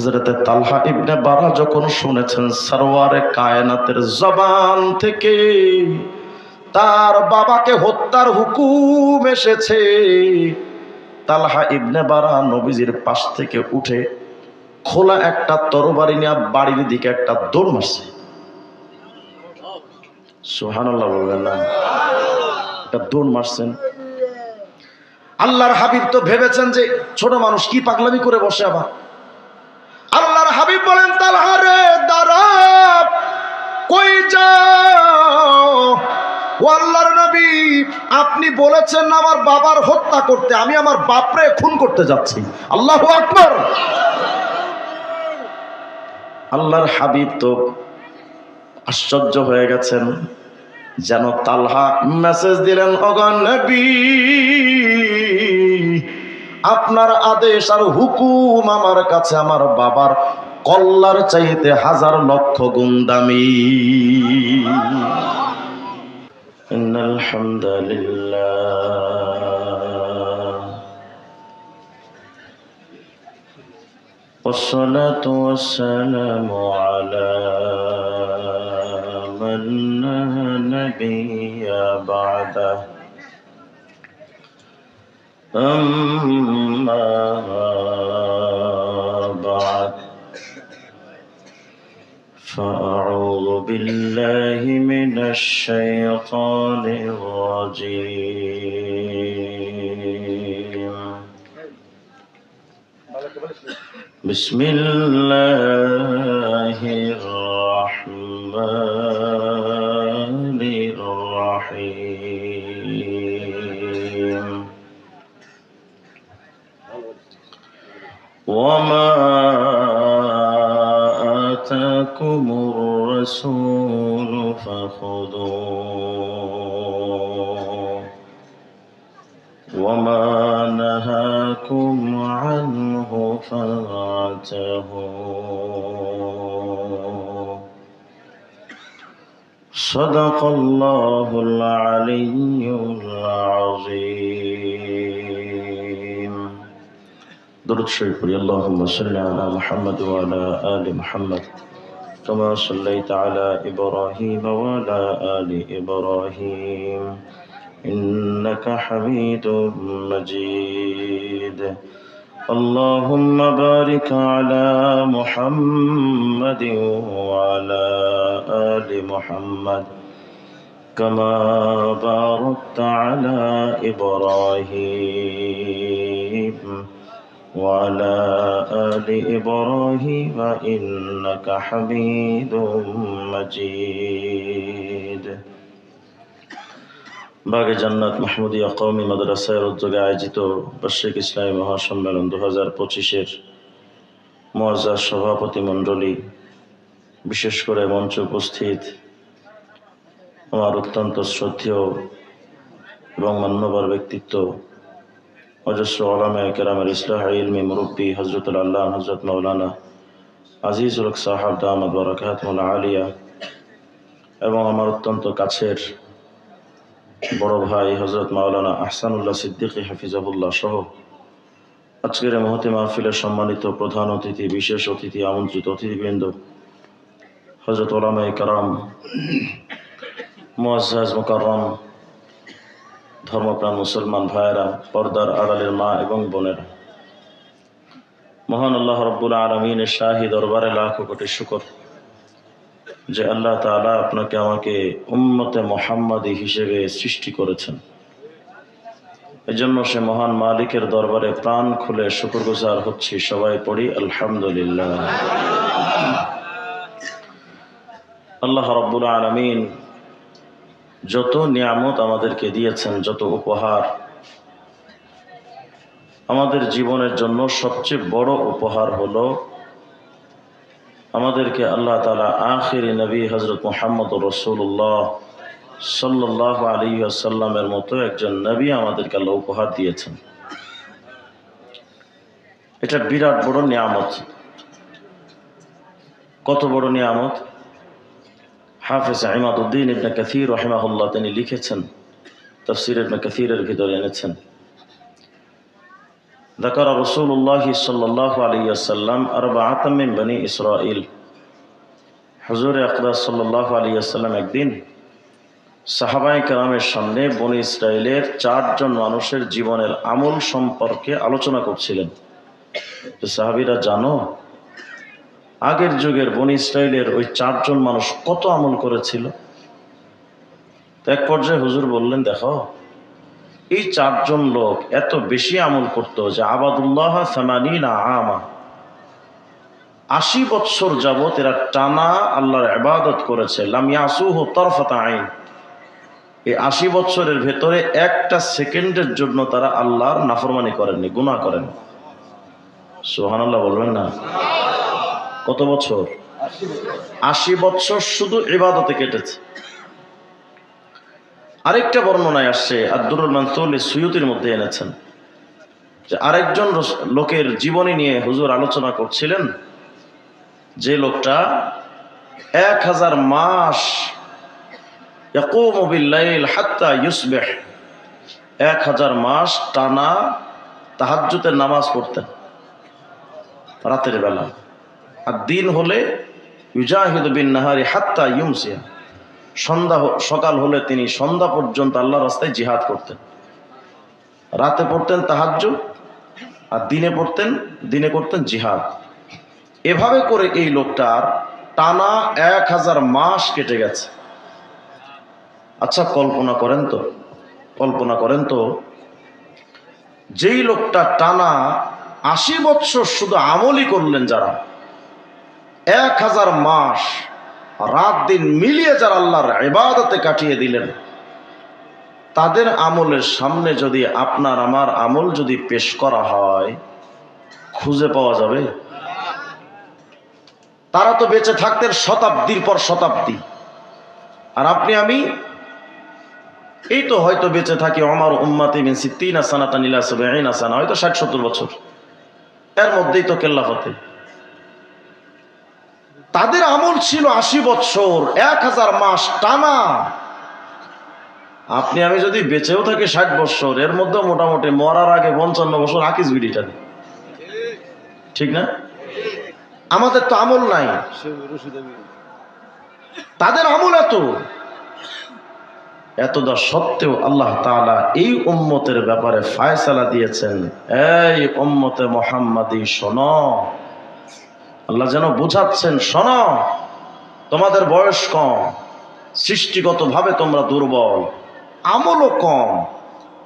হযরতে তালহা ইবনে বারা যখন শুনেছেন সরওয়ারে কায়নাতের জবান থেকে তার বাবাকে হত্যার হুকুম এসেছে, তালহা ইবনে বারা নবীজির পাশ থেকে উঠে খোলা একটা তরবারি নিয়ে বাড়ির দিকে একটা দৌড় মারছে। সুবহানাল্লাহ বলবেন না? একটা দৌড় মারছেন। আল্লাহর হাবিব তো ভেবেছেন যে ছোট মানুষ কি পাগলামি করে বসে। আবার আল্লাহর হাবিব বলেন, তালহা রে দাঁড়া, কই যাও? ও আল্লাহর নবী, আপনি বলেছেন আমার বাবার হত্যা করতে, আমি আমার বাপরে খুন করতে যাচ্ছি। আল্লাহু আকবার। আল্লাহর হাবিব তো আশ্চর্য হয়ে গেছেন, যেন তালহা মেসেজ দিলেন, ওগো নবী, আপনার আদেশ আর হুকুম আমার কাছে আমার বাবার কল্লার চাইতে হাজার লক্ষ গুণ দামি। ইন্নাল হামদুলিল্লাহ والصلاة والسلام على من لا نبي بعده أما بعد فأعوذ بالله من الشيطان الرجيم. بسم الله الرحمن الرحيم. وما آتاكم الرسول فخذوه وما نهاكم عنه فانتهوا. صدق الله العلي العظيم. درود شريف اللهم صل على محمد وعلى آل محمد كما صليت على إبراهيم وعلى آل إبراهيم إنك حميد مجيد. اللهم بارك على محمد وعلى آل محمد كما باركت على إبراهيم وعلى آل إبراهيم إنك حميد مجيد. বাগে জান্নাত মাহমুদিয়া কওমি মাদ্রাসার উদ্যোগে আয়োজিত বার্ষিক ইসলামী মহাসম্মেলন 2025-এর মুআজ্জাজ সভাপতি মণ্ডলী, বিশেষ করে মঞ্চে উপস্থিত আমার অত্যন্ত শ্রদ্ধেয় এবং মান্যবর ব্যক্তিত্ব অজস্র উলামায়ে কেরামের ইসলাহ ইলমি মুরব্বী হযরতুল আল্লাহ হযরত মাওলানা আজিজুল হক সাহেব দামাত বারাকাতুহুল আলিয়া, এবং আমার অত্যন্ত কাছের বড় ভাই হযরত মাওলানা আহসানুল্লাহ সিদ্দিকী হাফিজাহুল্লাহ সহ আজকের মহতি মাহফিলের সম্মানিত প্রধান অতিথি, বিশেষ অতিথি, আমন্ত্রিত অতিথিবৃন্দ, হযরত উলামায়ে কেরাম, মুআজ্জাজ মুকাররম ধর্মপ্রাণ মুসলমান ভাইয়েরা, পর্দার আড়ালের মা এবং বোনেরা, মহান আল্লাহ রাব্বুল আলামিনের শাহী দরবারে লাখো কোটি শুকর যে আল্লাহ তাআলা আপনাকে আমাকে উম্মতে মুহাম্মাদী হিসেবে সৃষ্টি করেছেন। এজন্য সে মহান মালিকের দরবারে প্রাণ খুলে শুকরগুজার হচ্ছি। সবাই পড়ি আলহামদুলিল্লাহ। আল্লাহ রাব্বুল আলামিন যত নিয়ামত আমাদেরকে দিয়েছেন, যত উপহার, আমাদের জীবনের জন্য সবচেয়ে বড় উপহার হলো আমাদেরকে আল্লাহ তাআলা আখিরি নবী হযরত মুহাম্মদুর রাসূলুল্লাহ সাল্লাল্লাহু আলাইহি ওয়াসাল্লামের মতো একজন নবী আমাদেরকে আল্লাহ উপহার দিয়েছেন। এটা বিরাট বড় নিয়ামত। কত বড় নিয়ামত! হাফেজ ইমাদউদ্দিন ইবনে কাসীর রাহিমাহুল্লাহ তিনি লিখেছেন, তাফসীর ইবনে কাসীরের ভিতরে এনেছেন, ذكر رسول الله صلى الله عليه وسلم أربعة من بني إسرائيل হুজুর আকরাম সাল্লাল্লাহু আলাইহি ওয়াসাল্লাম একদিন সাহাবায়ে কেরামের সামনে বনি ইসরাইলের 4 জন মানুষের জীবনের আমল সম্পর্কে আলোচনা করছিলেন। তো সাহাবীরা, জানো আগের যুগের বনি ইসরাইলের ওই 4 জন মানুষ কত আমল করেছিল? তো এক পর্যায়ে হুজুর বললেন, দেখো এই 4 জন লোক এত বেশি আমল করত যে আবাদুল্লাহ 80 আমা, 80 বছর যাবত এরা টানা আল্লাহর ইবাদত করেছে। লাম ইয়াসুহু তারফাতা আইন, এই 80 বছরের ভেতরে একটা সেকেন্ডের জন্য তারা আল্লাহর নাফরমানি করেননি, গুনাহ করেন। সুবহানাল্লাহ বলবেন না? কত বছর? 80 বছর শুধু ইবাদতে কেটেছে। আরেকটা বর্ণনায় আসছে, আদ-দুরুল মানসুর সুয়ুতির মধ্যে এনেছেন, যে আরেকজন লোকের জীবনী নিয়ে হুজুর আলোচনা করছিলেন, যে লোকটা 1000 মাস ইয়াকুমু বিল-লাইল হাত্তা ইউসবিহ, 1000 মাস টানা তাহাজ্জুদের নামাজ পড়তেন রাতের বেলা। আর দিন হলে ইউজাহিদু বিন-নাহারি হাত্তা ইউমসিয়া, সকাল হলে তিনি সন্ধ্যা পর্যন্ত আল্লাহর রাস্তায় জিহাদ করতেন। রাতে পড়তেন তাহাজ্জুদ আর দিনে করতেন জিহাদ। এভাবে করে এই লোকটার টানা 1000 মাস কেটে গেছে। আচ্ছা কল্পনা করেন তো যেই লোকটা টানা 80 বছর শুধু আমলই করলেন, যারা 1000 মাস রাত দিন মিলিয়ে যারা আল্লাহর ইবাদতে কাটিয়ে দিলেন, তাদের আমলের সামনে যদি আপনার আমার আমল যদি পেশ করা হয়, খুঁজে পাওয়া যাবে? তারা তো বেঁচে থাকতেন শতাব্দীর পর শতাব্দী, আর আপনি আমি এই তো হয়তো বেঁচে থাকি আমার উম্মতি মিন 60 সানাতান ইলা 70 সানা, হয়তো 60-70 বছর, এর মধ্যেই তো কেল্লাফতে। তাদের আমল ছিল 80 বছর, 1000 মাস টানা। আপনি আমি যদি বেঁচেও থাকি 60 বছর, এর মধ্যে মোটামুটি মরার আগে 55 বছর আকিস বিড়িটা নেই, ঠিক না? আমাদের তো আমল নাই, তাদের আমল এতটা সত্ত্বেও আল্লাহ তাআলা এই উম্মতের ব্যাপারে ফায়সালা দিয়েছেন, এই উম্মতে মুহাম্মাদি শোনো। আল্লাহ যেন বুঝাচ্ছেন, শোনো, তোমাদের বয়স কম, সৃষ্টিগতভাবে তোমরা দুর্বল, আমলও কম,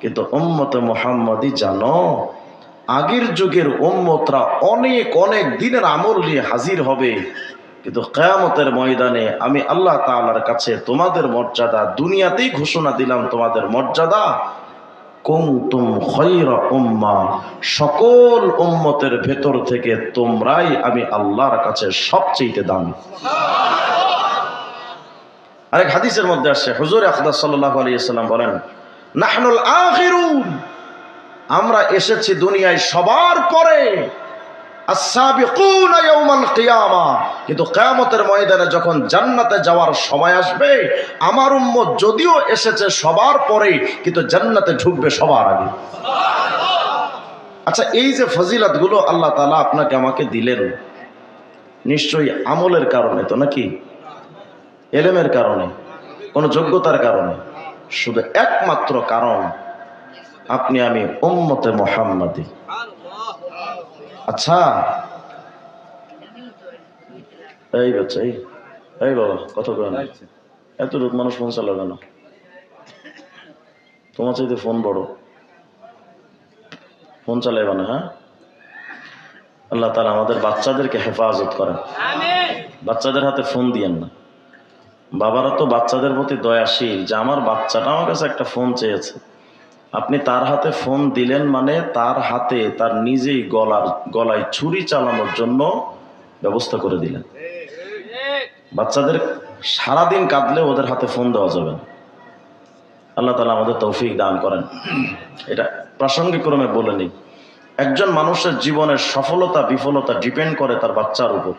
কিন্তু উম্মতে মুহাম্মাদি জানো আগের যুগের উম্মতরা অনেক অনেক দিনের আমল নিয়ে হাজির হবে, কিন্তু কিয়ামতের ময়দানে আমি আল্লাহ তাআলার কাছে তোমাদের মর্যাদা দুনিয়াতেই ঘোষণা দিলাম, তোমাদের মর্যাদা কুনতুম খায়রা উম্মাহ, সকল উম্মতের ভেতর থেকে তোমরাই আমি আল্লাহর কাছে সবচেয়ে দামি। আরেক হাদিসের মধ্যে আসছে, হুজুর আকরাম সাল্লাল্লাহু আলাইহি ওয়াসাল্লাম বলেন, নাহনুল আখিরুন, আমরা এসেছি দুনিয়ায় সবার পরে, আস-সাবিকুনা ইয়াউমাল কিয়ামা, কিন্তু কিয়ামতের ময়দানে যখন জান্নাতে যাওয়ার সময় আসবে, আমার উম্মত যদিও এসেছে সবার পরে, কিন্তু জান্নাতে ঢুকবে সবার আগে। আচ্ছা, এই যে ফজিলতগুলো আল্লাহ তাআলা আপনাকে আমাকে দিলেন, নিশ্চয়ই আমলের কারণে তো নাকি? ইলমের কারণে, কোনো যোগ্যতার কারণে? শুধু একমাত্র কারণ, আপনি আমি উম্মতে মুহাম্মাদি। আচ্ছা এই বাচ্চা, এই বাবা কথা বলেন, এত লোক মানুষ ফোন চালাবে না, তোমার চাইতে ফোন বড়, ফোন চালাইবা না। হ্যাঁ, আল্লাহ তাআলা আমাদের বাচ্চাদেরকে হেফাজত করেন, বাচ্চাদের হাতে ফোন দিয়েন না। বাবারা তো বাচ্চাদের প্রতি দয়াশীল, যে আমার বাচ্চাটা আমার কাছে একটা ফোন চেয়েছে, আপনি তার হাতে ফোন দিলেন মানে তার হাতে তার নিজেই গলায় ছুরি চালানোর জন্য ব্যবস্থা করে দিলেন। বাচ্চাদের সারাদিন কাঁদলে ওদের হাতে ফোন দেওয়া যাবে না। আল্লাহ তাআলা আমাদের তৌফিক দান করেন। এটা প্রাসঙ্গিক ক্রমে বলে নিই, একজন মানুষের জীবনের সফলতা বিফলতা ডিপেন্ড করে তার বাচ্চার উপর।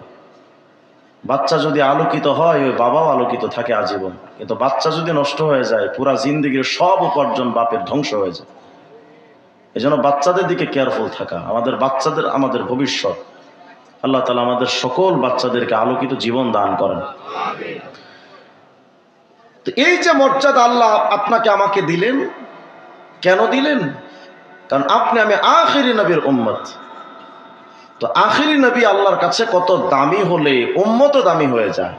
বাচ্চা যদি আলোকিত হয়, ওই বাবাও আলোকিত থাকে আজীবন, কিন্তু বাচ্চা যদি নষ্ট হয়ে যায়, পুরা জিন্দেগির সব উপার্জন বাপের ধ্বংস হয়ে যায়। এই জন্য বাচ্চাদের দিকে কেয়ারফুল থাকা, আমাদের বাচ্চাদের আমাদের ভবিষ্যৎ। আল্লাহ তাআলা আমাদের সকল বাচ্চাদেরকে আলোকিত জীবন দান করেন। তো এই যে মর্যাদা আল্লাহ আপনাকে আমাকে দিলেন, কেন দিলেন? কারণ আপনি আমি আখিরি নবীর উম্মত। তো আখিরি নবী আল্লাহর কাছে কত দামি হলে উম্মতও দামি হয়ে যায়।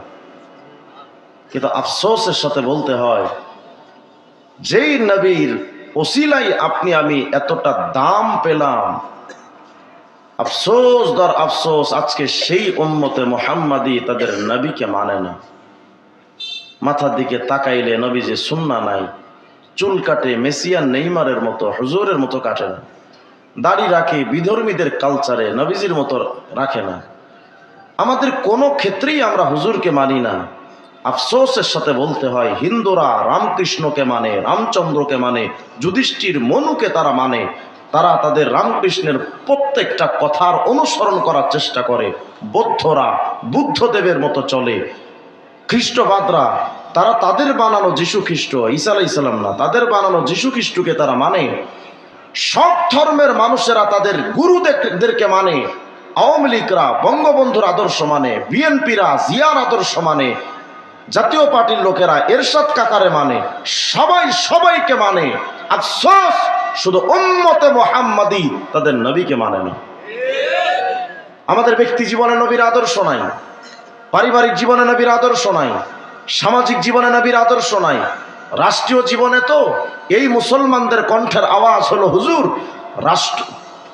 কিন্তু আফসোসের সাথে বলতে হয়, যেই নবীর ওসিলাই আপনি আমি এতটা দাম পেলাম, আফসোস দর আফসোস আজকে সেই উম্মতে মুহাম্মাদি তাদের নবীকে মানে না। মাথার দিকে তাকাইলে নবীজি সুন্নাহ নাই, চুল কাটে মেসিয়ান নেইমারের মতো, হুজুরের মতো কাটে না, দাড়ি রাখে বিধর্মীদের কালচারে, নবীজির মতো রাখে না। আমাদের কোনো ক্ষেত্রেই আমরা হুজুরকে মানি না। আফসোসের সাথে বলতে হয়, হিন্দুরা রামকৃষ্ণকে মানে, রামচন্দ্রকে মানে, যুধিষ্ঠির মনুকে তারা মানে, তারা তাদের রামকৃষ্ণের প্রত্যেকটা কথার অনুসরণ করার চেষ্টা করে। বৌদ্ধরা বুদ্ধদেবের মতো চলে, খ্রিস্টবাদরা তারা তাদের বানানো যীশু খ্রিস্ট, ঈসা আলাইহিস সালাম না, তাদের বানানো যীশু খ্রিস্টকে তারা মানে। সব ধর্মের মানুষেরা তাদের গুরুদেরকে মানে। আওয়ামী লীগরা বঙ্গবন্ধুর আদর্শ মানে, বিএনপিরা জিয়ার আদর্শ মানে, জাতীয় পার্টির লোকেরা এরশাদ কাকারে মানে, সবাই সবাইকে মানে। আফসোস শুধু উম্মতে মুহাম্মাদি তাদের নবীকে মানে না। আমাদের ব্যক্তি জীবনে নবীর আদর্শ নাই, পারিবারিক জীবনে নবীর আদর্শ নাই, সামাজিক জীবনে নবীর আদর্শ নাই, রাষ্ট্রীয় জীবনে তো এই মুসলমানদের কণ্ঠের আওয়াজ হলো হুজুর, রাষ্ট্র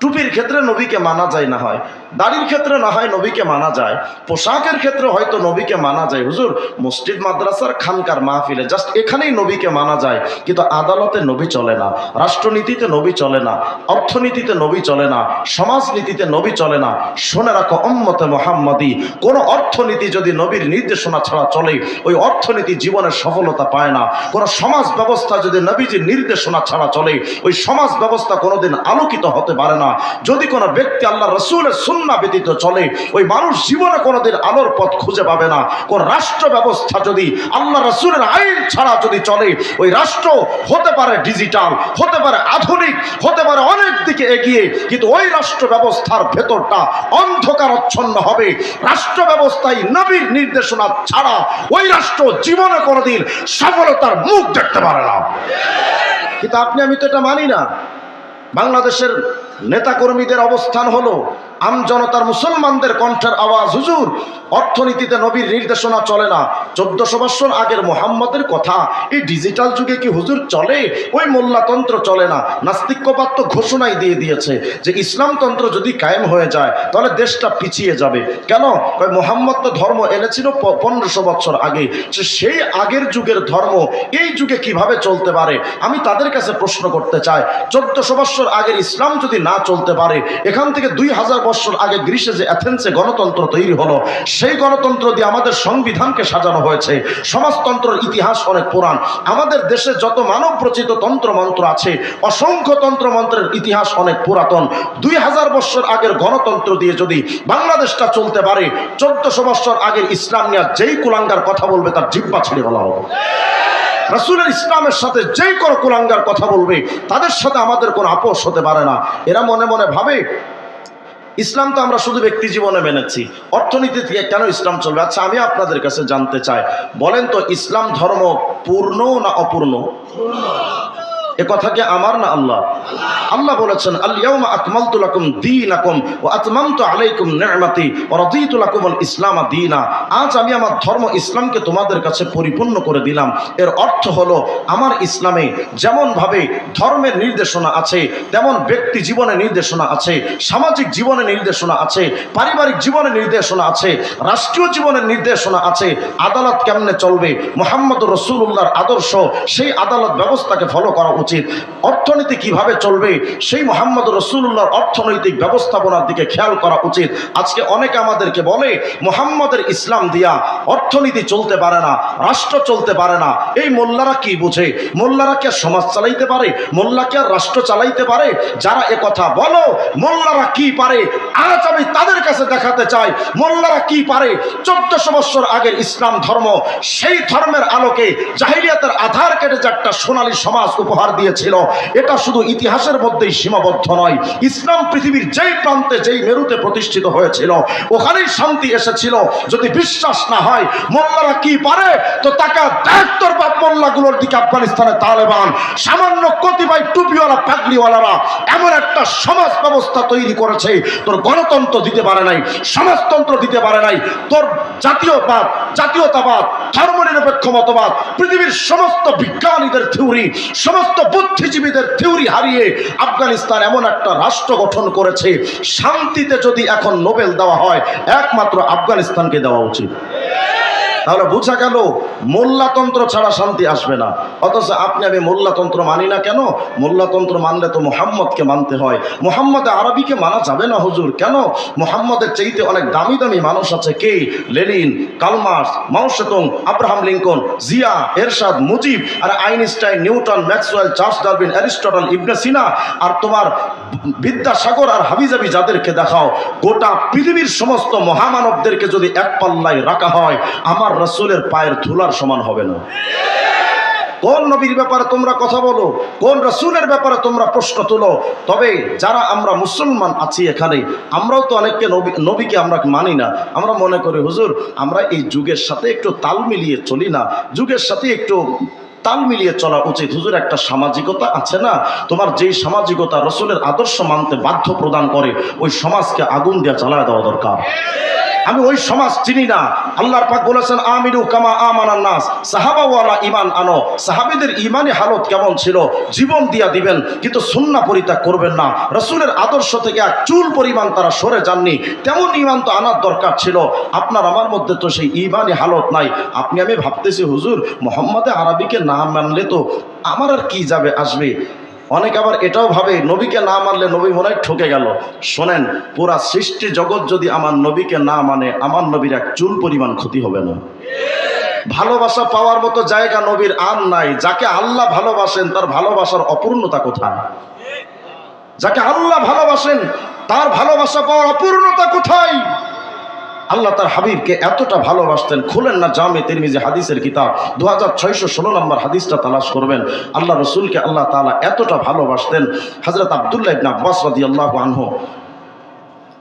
টুপির ক্ষেত্রে নবীকে মানা যায় না হয়, দাড়ির ক্ষেত্রে না হয় নবীকে মানা যায়, পোশাকের ক্ষেত্রে হয়তো নবীকে মানা যায়, হুজুর মসজিদ মাদ্রাসার খানকার মাহফিলে জাস্ট এখানেই নবীকে মানা যায়, কিন্তু আদালতে নবী চলে না, রাষ্ট্রনীতিতে নবী চলে না, অর্থনীতিতে নবী চলে না, সমাজনীতিতে নবী চলে না। শুনে রাখো উম্মতে মুহাম্মাদি, কোন অর্থনীতি যদি নবীর নির্দেশনা ছাড়া চলে, ওই অর্থনীতি জীবনের সফলতা পায় না। কোন সমাজ ব্যবস্থা যদি নবীজির নির্দেশনা ছাড়া চলে, ওই সমাজ ব্যবস্থা কোনোদিন আলোকিত হতে পারে না। যদি কোনো ব্যক্তি আল্লাহ রাসূলের সুন্নাহ ব্যতীত চলে, ওই মানুষ জীবনে কোনোদিন আলোর পথ খুঁজে পাবে না। কোন রাষ্ট্র ব্যবস্থা যদি আল্লাহ রাসূলের আইন ছাড়া যদি চলে, ওই রাষ্ট্র হতে পারে ডিজিটাল, হতে পারে আধুনিক, হতে পারে অনেক দিকে এগিয়ে, কিন্তু ওই রাষ্ট্র ব্যবস্থার ভেতরটা অন্ধকারাচ্ছন্ন হবে। রাষ্ট্র ব্যবস্থায় নবীর নির্দেশনা ছাড়া ওই রাষ্ট্র জীবনে কোনোদিন সফলতার মুখ দেখতে পারে না। কিন্তু আপনি আমি তো এটা মানি না। বাংলাদেশের নেতাকর্মীদের অবস্থান হলো আমজনতার মুসলমানদের কণ্ঠের আওয়াজ, হুজুর অর্থনীতিতে নবীর নির্দেশনা চলে না। 1400 বছর আগের মুহাম্মদের কথা এই ডিজিটাল যুগে কি হুজুর চলে? ওই মোল্লাতন্ত্র চলে না। নাস্তিক্যবাদ তো ঘোষণাই দিয়ে দিয়েছে যে ইসলামতন্ত্র যদি কায়েম হয়ে যায় তাহলে দেশটা পিছিয়ে যাবে। কেন? মুহাম্মদ তো ধর্ম এনেছিল 1500 বছর আগে, সেই আগের যুগের ধর্ম এই যুগে কিভাবে চলতে পারে? আমি তাদের কাছে প্রশ্ন করতে চাই, 1400 বছর আগের ইসলাম যদি না চলতে পারে, এখান থেকে 2000 বছর আগে গ্রিসে যে অ্যাথেন্সে গণতন্ত্র তৈরি হলো, সেই গণতন্ত্র দিয়ে আমাদের সংবিধানকে সাজানো হয়েছে। সমাজতন্ত্রের ইতিহাস অনেক পুরাণ। আমাদের দেশে যত মানব রচিত তন্ত্রমন্ত্র আছে, অসংখ্য তন্ত্রমন্ত্রের ইতিহাস অনেক পুরাতন। 2000 বছর আগের গণতন্ত্র দিয়ে যদি বাংলাদেশটা চলতে পারে, 1400 বছর আগের ইসলাম নিয়ে যেই কুলাঙ্গার কথা বলবে তার জিহ্বা ছিঁড়ে ফেলা হবে। রাসূলের ইসলামের সাথে যেই কোনো কুলাঙ্গার কথা বলবে তাদের সাথে আমাদের কোনো আপোষ হতে পারে না। এরা মনে মনে ভাবে ইসলাম তো আমরা শুধু ব্যক্তি জীবনে মেনেছি, অর্থনীতি থেকে কেন ইসলাম চলবে? আচ্ছা আমি আপনাদের কাছে জানতে চাই, বলেন তো ইসলাম ধর্ম পূর্ণ না অপূর্ণ? এ কথা কি আমার না আল্লাহ? আল্লাহ বলেছেন আল ইয়াউমা আকমালতু লাকুম দীনাকুম ওয়া আতমামতু আলাইকুম নি'মাতি ওয়া রাদিতু লাকুমুল ইসলাম দীনা। আজ আমি আমার ধর্ম ইসলামকে তোমাদের কাছে পরিপূর্ণ করে দিলাম। এর অর্থ হলো আমার ইসলামে যেমন ভাবে ধর্মের নির্দেশনা আছে, তেমন ব্যক্তি জীবনে নির্দেশনা আছে, সামাজিক জীবনে নির্দেশনা আছে, পারিবারিক জীবনে নির্দেশনা আছে, রাষ্ট্রীয় জীবনের নির্দেশনা আছে। আদালত কেমনে চলবে, মুহাম্মদুর রাসূলুল্লাহর আদর্শ, সেই আদালত ব্যবস্থাকে ফলো করা উচিত। অর্থনীতি কিভাবে চলবে, সেই মুহাম্মদুর রাসূলুল্লাহর অর্থনৈতিক ব্যবস্থাপনার দিকে খেয়াল করা উচিত। আজকে অনেকে আমাদেরকে বলে মুহাম্মদের ইসলাম দিয়া অর্থনীতি চলতে পারে না, রাষ্ট্র চলতে পারে না। এই মোল্লারা কি বুঝে? মোল্লারা কি সমাজ চালাইতে পারে? মোল্লা কি আর রাষ্ট্র চালাইতে পারে? যারা এ কথা বলো মোল্লারা কি পারে, আজ আমি তাদের কাছে দেখাতে চাই মোল্লারা কি পারে। 1400 বছর আগের ইসলাম ধর্ম, সেই ধর্মের আলোকে জাহিলিয়াতের আধার কেটে যে একটা সোনালী সমাজ উপহার দিয়েছিল। এটা শুধু ইতিহাসের মধ্যেই সীমাবদ্ধ নয়, ইসলাম পৃথিবীর যেই প্রান্তে যেই মেরুতে প্রতিষ্ঠিত হয়েছিল ওখানেই শান্তি এসেছিল। যদি বিশ্বাস না হয় মোল্লারা কি পারে, তো তাকে দেখ তোর বাপ মোল্লাগুলোর দিকে আফগানিস্তানে তালেবান সামান্য কতিপয় টুপিওয়ালা পাগড়িওয়ালারা এমন একটা সমাজ ব্যবস্থা তৈরি করেছে, তোর গণতন্ত্র দিতে পারে নাই, সমাজতন্ত্র দিতে পারে নাই, তোর জাতীয়তাবাদ, ধর্মনিরপেক্ষ মতবাদ, পৃথিবীর সমস্ত বিজ্ঞানীদের থিওরি, সমস্ত বুদ্ধিজীবীদের থিওরি হারিয়ে আফগানিস্তান এমন একটা রাষ্ট্র গঠন করেছে। শান্তিতে যদি এখন নোবেল দেওয়া হয় একমাত্র আফগানিস্তানকে দেওয়া উচিত। তাহলে বোঝা গেল মোল্লাতন্ত্র ছাড়া শান্তি আসবে না। অথচ আপনি আমি মোল্লাতন্ত্র মানি না কেন? মোল্লাতন্ত্র মানলে তো মুহাম্মদকে মানতে হয়। মুহাম্মদ আরবিকে মানা যাবে না হুজুর, কেন? মুহাম্মদের চাইতে অনেক দামি দামি মানুষ আছে। কে? Lenin, Karl Marx, Mao Tsetung, Abraham Lincoln, Zia, Ershad, Mujib, আর Einstein, Newton, Maxwell, Charles Darwin, Aristotle, Ibn Sina, আর তোমার বিদ্যাসাগর আর হাবিজাবি যাদেরকে দেখাও, গোটা পৃথিবীর সমস্ত মহামানবদেরকে যদি এক পাল্লায় রাখা হয় আমার রাসূলের পায়ের ধুলার সমান হবে না। কোন নবীর ব্যাপারে তোমরা কথা বলো, কোন রাসূলের ব্যাপারে তোমরা প্রশ্ন তুলো? তবে যারা আমরা মুসলমান আছি এখানে, আমরাও তো অনেককে নবীকে আমরা মানি না। আমরা মনে করি হুজুর আমরা এই যুগের সাথে একটু তাল মিলিয়ে চলি না, যুগের সাথে একটু তাল মিলিয়ে চলা উচিত। হুজুর একটা সামাজিকতা আছে না, তোমার যেই সামাজিকতা রাসূলের আদর্শ মানতে বাধ্য প্রদান করে ওই সমাজকে আগুন দিয়ে জ্বালায় দেওয়া দরকার। আমি ওই সমাজ চিনি না। আল্লাহর পাক বলেছেন আমিনু কামা আমানান নাস, সাহাবাওয়ালা ঈমান আনো। সাহাবীদের ঈমানি হালত কেমন ছিল? জীবন দিয়া দিবেন কিন্তু সুন্নাহ পরিত্যাগ করবেন না। রাসূলের আদর্শ থেকে এক চুল পরিমাণ তারা সরে যাননি। তেমন ঈমান তো আনার দরকার ছিল। আপনার আমার মধ্যে তো সেই ঈমানি হালত নাই। আপনি আমি ভাবতেছি হুজুর মুহাম্মদে আরবিকে না মানলে তো আমার আর কি যাবে আসবে। অনেকে আবার এটাও ভাবে নবীকে না মানলে নবী মনে হয় ঠকে গেল। শোনেন, পুরা সৃষ্টি জগৎ যদি আমার নবীকে না মানে আমার নবীর এক চুল পরিমাণ ক্ষতি হবে না। ভালোবাসা পাওয়ার মতো জায়গা নবীর আর নাই। যাকে আল্লাহ ভালোবাসেন তার ভালোবাসার অপূর্ণতা কোথায়? যাকে আল্লাহ ভালোবাসেন তার ভালোবাসা পাওয়ার অপূর্ণতা কোথায়? আল্লাহ তার হাবিবকে এতটা ভালোবাসতেন। খুলেন না জামে তিরমিজি হাদিসের কিতাব 2616 নম্বর হাদিসটা তালাশ করবেন। আল্লাহ রসুলকে আল্লাহ তাআলা এতটা ভালোবাসতেন। হযরত আব্দুল্লাহ ইবনে আব্বাস রাদিয়াল্লাহু আনহু,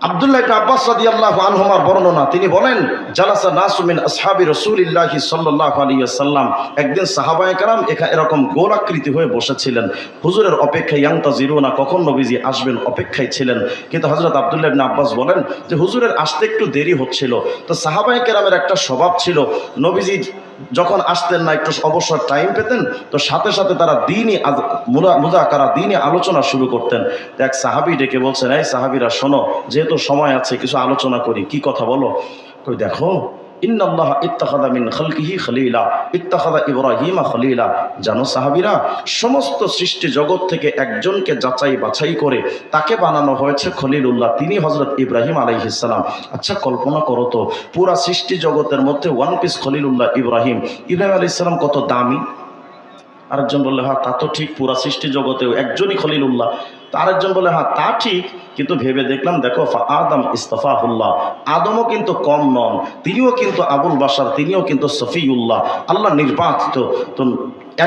আব্দুল্লাহ ইবনে আব্বাস রাদিয়াল্লাহু আনহুমার বর্ণনা, তিনি বলেন জালাসা নাসু মিন আসহাবি রাসূলিল্লাহি সাল্লাল্লাহু আলাইহি ওয়াসাল্লাম, একদিন সাহাবায়ে কেরাম এরকম গোলাকৃতি হয়ে বসেছিলেন, হুজুরের অপেক্ষায় ইয়ান্তাজিরুনা, কখন নবীজি আসবেন অপেক্ষায় ছিলেন। কিন্তু হযরত আব্দুল্লাহ ইবনে আব্বাস বলেন যে হুজুরের আসতে একটু দেরি হচ্ছিল। তো সাহাবায়ে কেরামের একটা স্বভাব ছিল, নবীজি যখন আসতেন না একটু অবসর টাইম পেতেন তো সাথে সাথে তারা দিনই মুযাকারা, দিনই আলোচনা শুরু করতেন। এক সাহাবী ডেকে বলছেন, এই সাহাবীরা শোনো, যেহেতু সময় আছে কিছু আলোচনা করি। কি কথা বলো? কই দেখো ইন্নাল্লাহ ইত্তাখাযা মিন খালকিহি খলিলা ইত্তাখাযা ইব্রাহিমা খলিলা। জানো সাহাবীরা, সমস্ত সৃষ্টি জগৎ থেকে একজনকে যাচাই বাছাই করে তাকে বানানো হয়েছে খলিলুল্লাহ, তিনি হযরত ইব্রাহিম আলাইহিস সালাম। আচ্ছা কল্পনা করো তো, পুরা সৃষ্টি জগতের মধ্যে ওয়ান পিস খলিলুল্লাহ ইব্রাহিম আলাইহিস সালাম কত দামি। আরেকজন বললে হ্যাঁ তা তো ঠিক, পুরা সৃষ্টি জগতেও একজনই খলিলুল্লাহ। তো আরেকজন বলে হ্যাঁ তা ঠিক, কিন্তু ভেবে দেখলাম দেখো আদম ইস্তাফাহুল্লাহ, আদমও কিন্তু কম নন, তিনিও কিন্তু আবুল বাশার, তিনিও কিন্তু সফিউল্লাহ, আল্লাহ নির্বাচিত। তো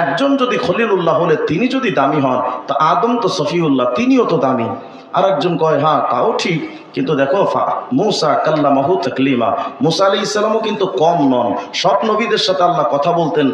একজন যদি খলিলুল্লাহ হলে তিনি যদি দামি হন তো আদম তো সফিউল্লাহ, তিনিও তো দামি। আরেকজন কয় হ্যাঁ তাও ঠিক, কিন্তু দেখো মূসা কাল্লামাহু তাকলিমা, মূসা আলাইহিস সালামও কিন্তু কম নন। সব নবীদের সাথে আল্লাহ কথা বলতেন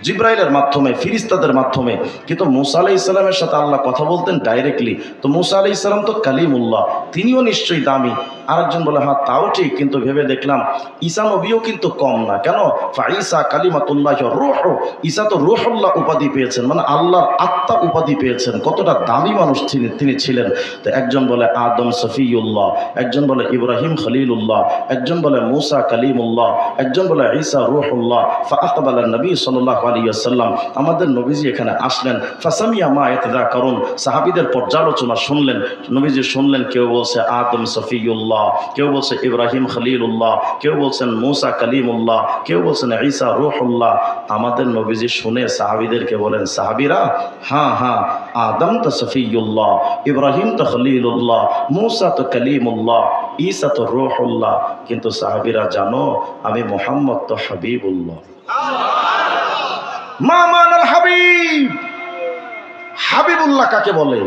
জিব্রাইলের মাধ্যমে, ফিরিস্তাদের মাধ্যমে, কিন্তু মূসা আলাইহিস সালামের সাথে আল্লাহ কথা বলতেন ডাইরেক্টলি। তো মূসা আলাইহিস সালাম তো কালিমুল্লাহ, তিনিও নিশ্চয়ই দামি। আরেকজন বলে হ্যাঁ তাও ঠিক, কিন্তু ভেবে দেখলাম ঈসা নবীও কিন্তু কম না। কেন? ফাঈসা কালিমাতুল্লাহ রূহ, ঈসা তো রূহুল্লাহ উপাধি পেয়েছেন, মানে আল্লাহর আত্মা উপাধি পেয়েছেন। কতটা দামি মানুষ তিনি ছিলেন। তো একজন বলে আদম সফিউল্লাহ, একজন বলে ইব্রাহিম খলিলুল্লাহ, একজন বলে মূসা কালিমুল্লাহ, একজন বলে ঈসা রূহুল্লাহ। ফাআকবালা নবী সাল্লাল্লাহু আলাইহি ওয়াসাল্লাম, আমাদের নবীজি এখানে আসলেন। ফাসামিয়া মা ইয়াতাযাকারুন, সাহাবীদের পর্যালোচনা শুনলেন। নবীজি শুনলেন, কেউ বলছে আদম সফিউল্লাহ, কেউ বলছে ইব্রাহিম খলিলুল্লাহ, কেউ বলছেন মূসা কালিমুল্লাহ, কেউ বলছেন ঈসা রূহুল্লাহ। আমাদের নবীজি শুনে সাহাবীদেরকে বলেন, সাহাবীরা হ্যাঁ হ্যাঁ, আদম তো সফিউল্লাহ, ইব্রাহিম তো খলিলুল্লাহ, মূসা তো কালিমুল্লাহ, ঈসা তো রূহুল্লাহ, কিন্তু সাহাবীরা জানো আমি মুহাম্মদ তো হাবিবুল্লাহ। মা মানাল হাবিব, হাবিবুল্লাহ কাকে বলে?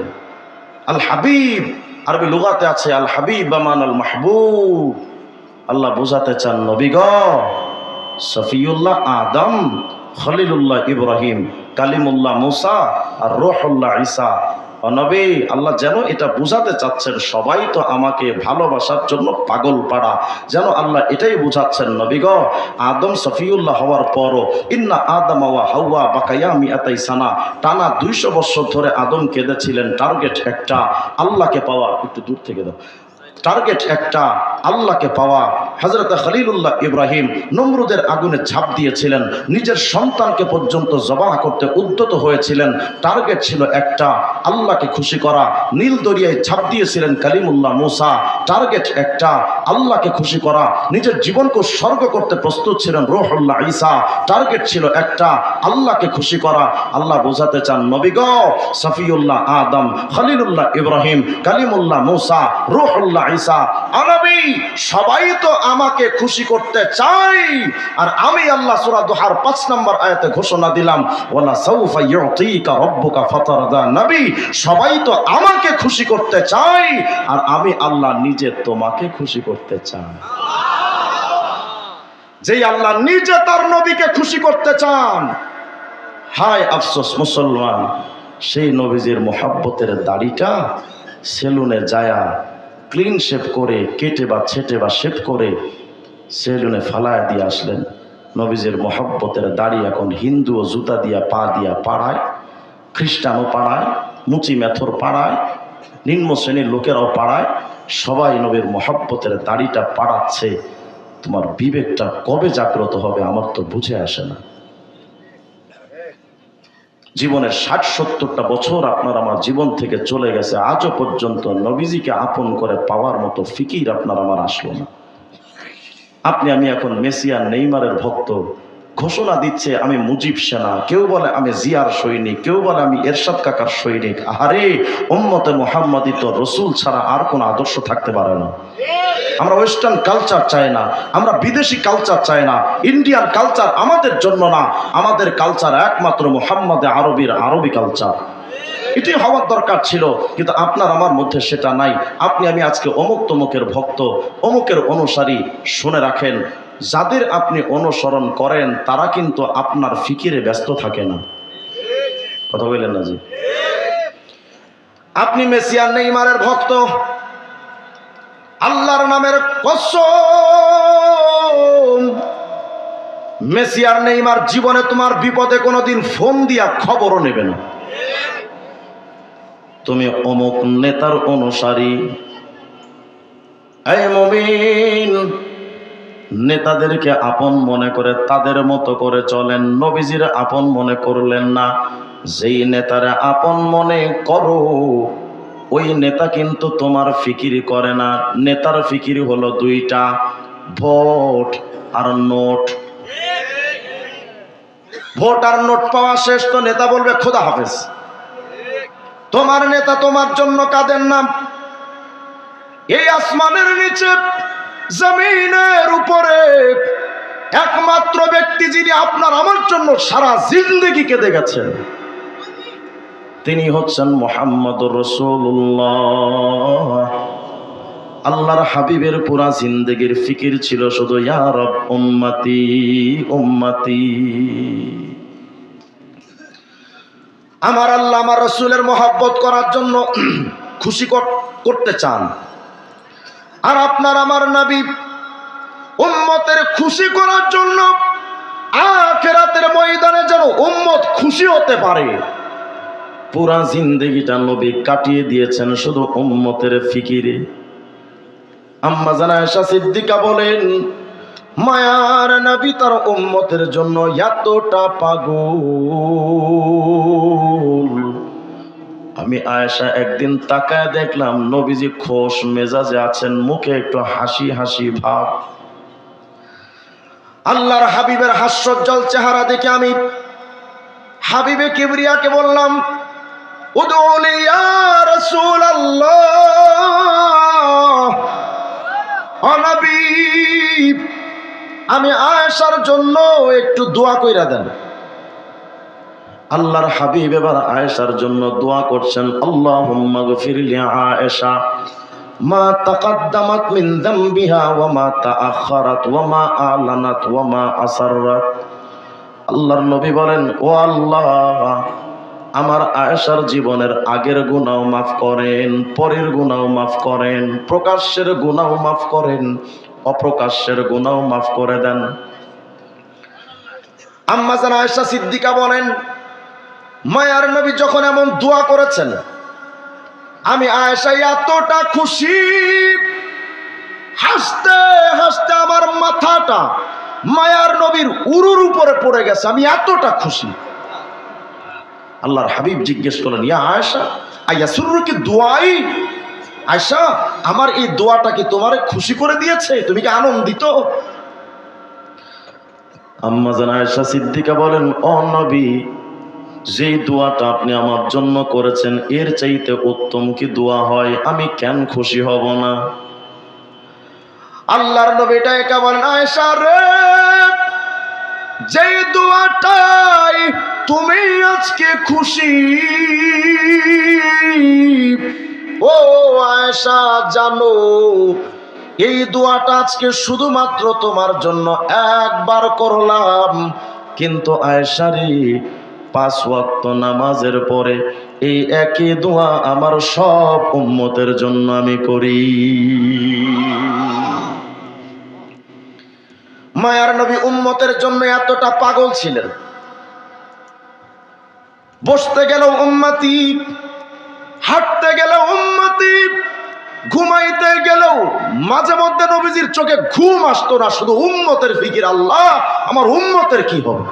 আল হাবিব আরবি লুগাতে আছে আল হাবিব বামান আল মাহবুব। আল্লাহ বোঝাতে চান নবী গ সফিউল্লাহ আদম, খলিলুল্লাহ ইব্রাহিম, কালিমুল্লাহ মুসা আর রূহুল্লাহ ঈসা। নবী আল্লাহ যেন এটা বুঝাতে চাচ্ছেন সবাই তো আমাকে ভালোবাসার জন্য পাগল পাড়া, যেন আল্লাহ এটাই বুঝাচ্ছেন নবী গ আদম সফিউল্লাহ হওয়ার পরও ইন্না আদম ওয়া হাওয়া বাকায়া মিআতাই সানা, টানা 200 বছর ধরে আদম কেঁদেছিলেন। টার্গেট একটা, আল্লাহকে পাওয়া। একটু দূর থেকে দাও। টার্গেট একটা, আল্লাহকে পাওয়া। হযরত খলিলুল্লাহ ইব্রাহিম নমরুদের আগুনে ঝাঁপ দিয়েছিলেন, নিজের সন্তানকে পর্যন্ত জবাহ করতে উদ্যত হয়েছিলেন। টার্গেট ছিল একটা, আল্লাহকে খুশি করা। নীল দরিয়ায় ঝাঁপ দিয়েছিলেন কালিমুল্লাহ মুসা, টার্গেট একটা, আল্লাহকে খুশি করা। নিজের জীবনকে উৎসর্গ করতে প্রস্তুত ছিলেন রূহুল্লাহ ঈসা, টার্গেট ছিল একটা, আল্লাহকে খুশি করা। আল্লাহ বোঝাতে চান নবী গো সফিউল্লাহ আদম, খলিলুল্লাহ ইব্রাহিম, কালিমুল্লাহ মুসা, রূহুল্লাহ ঈসা, নবী সবাই তো আমাকে খুশি করতে চাই। আর আমি আল্লাহ সূরা দুহার 5 নম্বর আয়াতে ঘোষণা দিলাম ওয়ালা সাউফা ইউতিকা রাব্বুকা ফাতারদা। নবী সবাই তো আমাকে খুশি করতে চাই, আর আমি আল্লাহ নিজে তোমাকে খুশি করতে চাই। যেই আল্লাহ নিজে তার নবীকে খুশি করতে চান, হায় আফসোস মুসলমান, সেই নবীজির মোহাব্বতের দাড়িটা সেলুনে যায়া ক্লিন শেপ করে কেটে বা ছেটে বা শেপ করে সেলুনে ফালায় দিয়ে আসলেন। নবীজির মোহাব্বতের দাড়ি এখন হিন্দু ও জুতা দিয়া পা দিয়া পাড়ায়, খ্রিস্টানও পাড়ায়, মুচি মেথর পাড়ায়, নিম্ন শ্রেণীর লোকেরাও পাড়ায়, সবাই নবীর মোহাব্বতের দাড়িটা পাড়াচ্ছে। তোমার বিবেকটা কবে জাগ্রত হবে আমার তো বুঝে আসে না। জীবনের 60-70টা বছর আপনার আমার জীবন থেকে চলে গেছে, আজও পর্যন্ত নবীজিকে আপন করে পাওয়ার মতো ফিকির আপনার আমার আসলো না। আপনি আমি এখন মেসি আর নেইমারের ভক্ত, ঘোষণা দিচ্ছে আমি মুজিব সেনা, কেউ বলে আমি জিয়ার সৈনিক, কেউ বলে আমি এরশাদ কাকার সৈনিক। আরে উম্মতে মুহাম্মাদি তো রসুল ছাড়া আর কোনো আদর্শ থাকতে পারে না। আমরা ওয়েস্টার্ন কালচার চাই না, আমরা বিদেশি কালচার চাই না, ইন্ডিয়ান কালচার আমাদের জন্য না। আমাদের কালচার একমাত্র মুহাম্মদে আরবির আরবি কালচার, এটাই হওয়ার দরকার ছিল, কিন্তু আপনার আমার মধ্যে সেটা নাই। আপনি আমি আজকে অমুক তমুকের ভক্ত, অমুকের অনুসারী। শুনে রাখেন, যাদের আপনি অনুসরণ করেন তারা কিন্তু আপনার ফিকিরে ব্যস্ত থাকে না। কথা বললেন না জি? আপনি মেসি আর নেইমারের ভক্ত, আল্লাহর নামের কসম, মেসি আর নেইমার জীবনে তোমার বিপদে কোনোদিন ফোন দিয়া খবরও নেবে না। তুমি অমুক নেতার অনুসারী, এই মুমিন, নেতাদেরকে আপন মনে করে তাদের মতো করে চলেন, নবীজির আপন মনে করলেন না। যেই নেতারে আপন মনে করো ওই নেতা কিন্তু তোমার ফিকিরি করে না। নেতার ফিকিরি হলো দুইটা, ভোট আর নোট। ভোট আর নোট পাওয়া শেষ তো নেতা বলবে খোদা হাফেজ। তোমার নেতা তোমার জন্য কাঁদেন না। এই আসমানের নিচে জমিনের উপরে একমাত্র ব্যক্তি যিনি আপনার আমার জন্য সারা জিন্দেগি কেঁদে গেছেন, তিনি হচ্ছেন মুহাম্মদুর রাসূলুল্লাহ। আল্লাহর হাবিবের পুরা জিন্দেগির ফিকির ছিল শুধু ইয়া রব উম্মতি উম্মতি। আমার আল্লাহ আমার রাসূলের মহব্বত করার জন্য খুশি করতে চান, আর আপনার আমার নবী উম্মতের খুশি করার জন্য আখিরাতের ময়দানে যেন উম্মত খুশি হতে পারে, পুরা জিন্দেগিটা নবী কাটিয়ে দিয়েছেন শুধু উম্মতের ফিকিরে। আম্মা জানা আয়েশা সিদ্দিকা বলেন, মায়ার নবী তার উম্মতের জন্য এতটা পাগল। আমি আয়েশা একদিন তাকায় দেখলাম নবীজি খোশ মেজাজে আছেন, মুখে একটু হাসি হাসি ভাব। আল্লাহর হাবিবের হাস্যোজ্জ্বল চেহারা দেখে আমি হাবিবে কিবরিয়াকে বললাম, উদউনি ইয়া রাসূলুল্লাহ, ও নবী আমি আয়েশার জন্য একটু দোয়া কইরা দেন। আল্লাহর হাবিব এবার আয়েশার জন্য দোয়া করছেন, আল্লাহুম্মা গফির লি আয়েশা মা তাকাদ্দামাত মিন যামবিহা ওয়া মা তাআখারাত ওয়া মা আলানাত ওয়া মা আসাররাত। আল্লাহর নবী বলেন, ও আল্লাহ, আমার আয়েশার জীবনের আগের গুনাহ মাফ করেন, পরের গুনাহ মাফ করেন, প্রকাশ্যের গুনাহ মাফ করেন, অপ্রকাশ্যের গুনাহ মাফ করে দেন। আম্মা জান আয়েশা সিদ্দিকা বলেন, মায়ার নবী যখন এমন দোয়া করেছেন, আমি আয়েশা এতটা খুশি, হাসতে হাসতে আমার মাথাটা মায়ার নবীর উরুর উপরে পড়ে গেছে, আমি এতটা খুশি। আল্লাহর হাবিব জিজ্ঞেস করলেন, ইয়া আয়েশা আইয়াসুরুকি দুআই, আয়েশা আমার এই দোয়াটা কি তোমারে খুশি করে দিয়েছে, তুমি কি আনন্দিত? আম্মা জান আয়েশা সিদ্দিকা বলেন, ও নবী, যেই দোয়াটা আপনি আমার জন্য করেছেন এর চাইতে উত্তম কি দোয়া হয়, আমি কেন খুশি হব না? আল্লাহর নবী ডাইকা বলেন, আয়েশা রে, যেই দোয়াটাই তুমি আজকে খুশি, ও আয়েশা জানো এই দোয়াটা আজকে শুধুমাত্র তোমার জন্য একবার করলাম, কিন্তু আয়েশা রে, 5 ওয়াক্ত নামাজের পরে এই একই দোয়া আমার সব উম্মতের জন্য আমি করি। মায়ার নবী উম্মতের জন্য এতটা পাগল ছিলেন, বসতে গেলেও উম্মতি, হাঁটতে গেলেও উম্মতি, ঘুমাইতে গেলেও মাঝে মধ্যে নবীজির চোখে ঘুম আসতো না, শুধু উম্মতের ফিকির, আল্লাহ আমার উম্মতের কি হবে।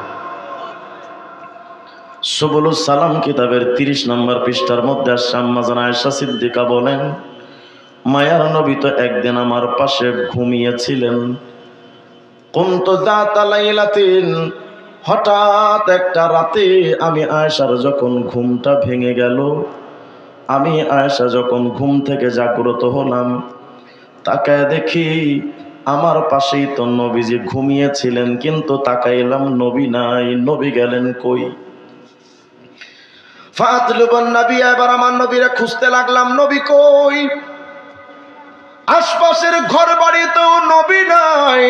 সুবুলুস সালাম কিতাবের 30 নম্বর পৃষ্ঠার মধ্যে আসছে, আম্মা জান আয়েশা সিদ্দিকা বলেন, মায়ার নবী তো একদিন আমার পাশে ঘুমিয়েছিলেন। কুনতু যাতা লাইলাতিন, হঠাৎ একটা রাতে আমি আয়েশার যখন ঘুমটা ভেঙে গেল, আমি আয়েশা যখন ঘুম থেকে জাগ্রত হলাম, তাকায় দেখি আমার পাশেই তো নবীজি ঘুমিয়েছিলেন, কিন্তু তাকাইলাম নবী নাই, নবী গেলেন কই? ফাতলুবুন নবী, এবার আমার নবীরে খুঁজতে লাগলাম, নবী কই? আশপাশের ঘর বাড়িতেও নবী নাই,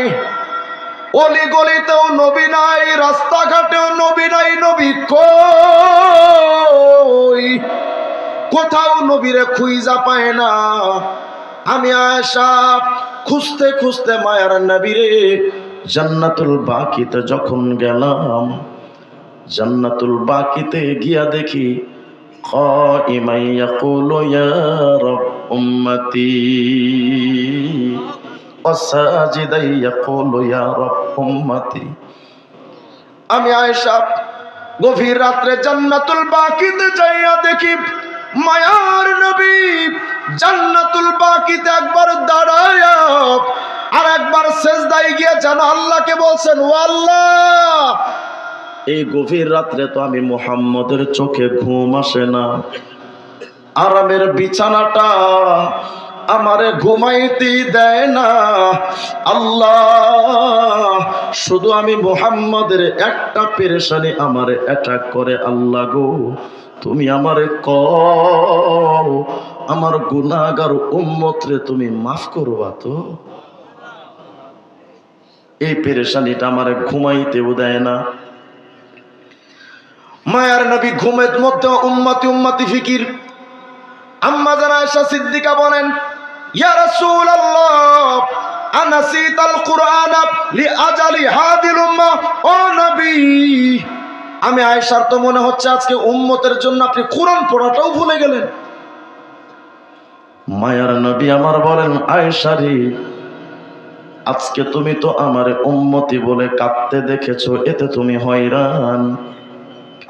অলি গলিতেও নবী নাই, রাস্তাঘাটেও নবী নাই, নবী কই? কোথাও নবীরে খুঁজা পায় না। আমি আয়েশা খুঁজতে খুঁজতে মায়ার নবীরে জান্নাতুল বাকিতে যখন গেলাম, জান্নাতুল বাকিতে গিয়া দেখি কাইমান ইয়াকুলু ইয়া রাব উম্মতি ওয়া সাজিদান ইয়াকুলু ইয়া রাব উম্মতি। আমি আয়েশা গভীর রাত্রে জান্নাতুল বাকিতে যাইয়া দেখি মায়ার নবী জান্নাতুল বাকিতে একবার দাঁড়ায়া আর একবার সেজদায় গিয়ে যেন আল্লাহকে বলছেন, ও আল্লাহ, এই গভীর রাত্রে তো আমি মুহাম্মদের চোখে ঘুম আসে না, আরামের বিছানাটা আমারে ঘুমাইতে দেয় না, আল্লাহ শুধু আমি মুহাম্মদের একটা পেরেশানি আমারে অ্যাটাক করে, আল্লাহ গো তুমি আমারে কও আমার গুনাহগার উম্মতরে তুমি মাফ করবা তো? এই পেরেশানিটা আমারে ঘুমাইতেও দেয় না। মায়ার নবী ঘুমের মধ্যে উম্মতি উম্মতি ফিকির। আম্মা জান আয়েশা সিদ্দিকা বলেন, ইয়া রাসূলুল্লাহ আনাসিতাল কুরআন লিআজালি হাদিল উম্মাহ, ও নবী আমি আয়েশার তো মনে হচ্ছে আজকে উম্মতের জন্য আপনি কোরআন পড়াটাও ভুলে গেলেন। মায়ার নবী আমার বলেন, আয়েশা রে, আজকে তুমি তো আমার উম্মতি বলে কাঁদতে দেখেছো, এতে তুমি হয়রান।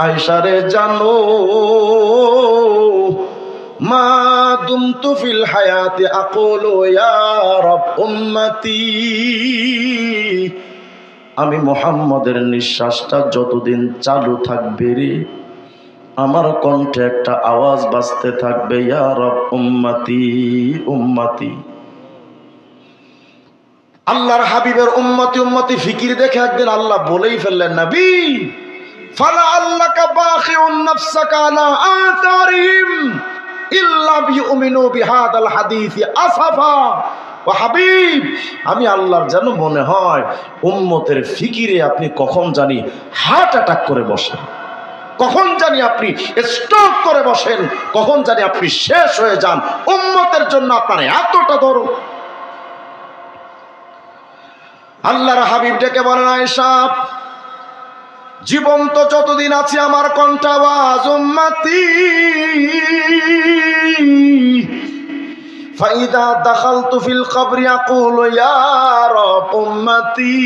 আয়েশা রে, জানো মা দুমতু ফিল হায়াতি আকুলু ইয়া রাব উম্মতি, আমি মুহাম্মদের নিঃশ্বাসটা যতদিন চালু থাকবে রে, আমার কণ্ঠে একটা আওয়াজ বাজতে থাকবে, ইয়া রাব উম্মতি উম্মতি। আল্লাহর হাবিবের উম্মতি উম্মতি ফিকির দেখে একদিন আল্লাহ বলেই ফেললেন, নবী ফালাআল্লাকা বাখিউন নাফসাকা আলা আথারিহিম ইল্লা বিউমিনু বিহাদাল হাদিসি আসাফা। ও হাবিব, আমি আল্লাহর যেন মনে হয় উম্মতের ফিকিরে আপনি কখন জানি হার্ট অ্যাটাক করে বসেন, কখন জানি আপনি স্ট্রোক করে বসেন, কখন জানি আপনি শেষ হয়ে যান। উম্মতের জন্য আপনার এতটা দরদ। আল্লাহর হাবিব ডেকে বলেন, আয়েশা, জীবন্ত যতদিন আছি আমার কণ্ঠ আওয়াজ উম্মতি, ফাইদা দাখালতু ফিল কবরি আকুলু ইয়া রাব উম্মতি।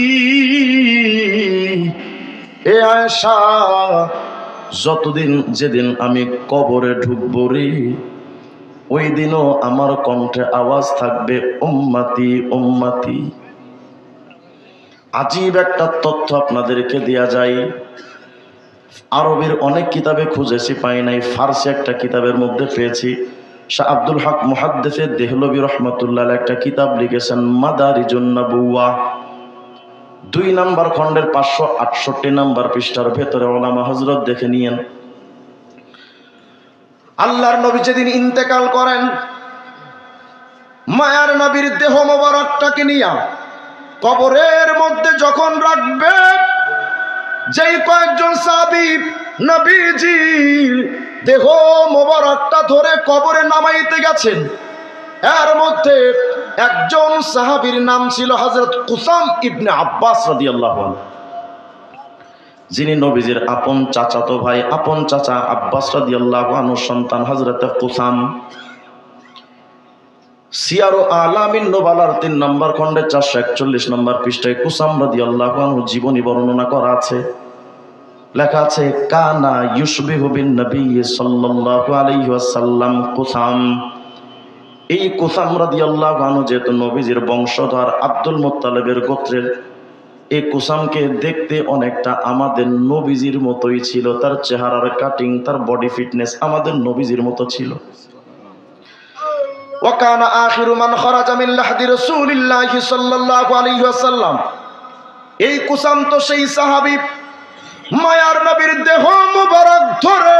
এ আয়েশা, যতদিন যেদিন আমি কবরে ঢুকবো রে, ওই দিনও আমার কণ্ঠে আওয়াজ থাকবে উম্মতি উম্মতি। আজীব একটা তথ্য আপনাদেরকে দেয়া যায়। আরবের অনেক কিতাবে খুঁজেছি, পাই নাই। ফার্সি একটা কিতাবের মধ্যে পেয়েছি। শাহ আব্দুল হক মুহাদ্দিস দেহলভী রহমতুল্লাহ একটা কিতাব লিখেছেন, মাদারিজুন নবুওয়াহ, 2 নম্বর খণ্ডের 568 নম্বর পৃষ্ঠার ভেতরে ওলামা হযরত দেখে নিয়েন। আল্লাহর নবী যেদিন ইন্তেকাল করেন, মায়ার নবীর দেহ মোবারকটাকে নিয়ে কবরের মধ্যে যখন রাখবে, যেই কয়েকজন সাহাবী নবীজির দেহ মোবারকটা ধরে কবরে নামাইতে গেছেন, এর মধ্যে একজন সাহাবীর নাম ছিল হযরত কুসাম ইবনে আব্বাস রাদিয়াল্লাহু আনহু, যিনি নবীজির আপন চাচাতো ভাই, আপন চাচা আব্বাস রাদিয়াল্লাহু আনহুর সন্তান হযরত কুসাম। সিয়ারু আলামিন নুবালার 3 নম্বর খণ্ডে 441 নম্বর পৃষ্ঠায় কুসাম রাদিয়াল্লাহু আনহু জীবনী বর্ণনা করা আছে। লেখা আছে, কানা ইউশবিহু বিন নবী সাল্লাল্লাহু আলাইহি ওয়াসাল্লাম কুসাম। এই কুসাম রাদিয়াল্লাহু আনহু যেহেতু নবীজির বংশধর, আব্দুল মুত্তালিবের গোত্রের, এই কুসামকে দেখতে অনেকটা আমাদের নবীজির মতোই ছিল। তার চেহারার কাটিং, তার বডি ফিটনেস আমাদের নবীজির মতো ছিল। ওয়াকানা আখিরু মান খরাজা মিন লাহদি রাসূলিল্লাহি সাল্লাল্লাহু আলাইহি ওয়াসাল্লাম। এই কুসাম তো সেই সাহাবী, মায়ার নবীর দেহ মুবারক ধরে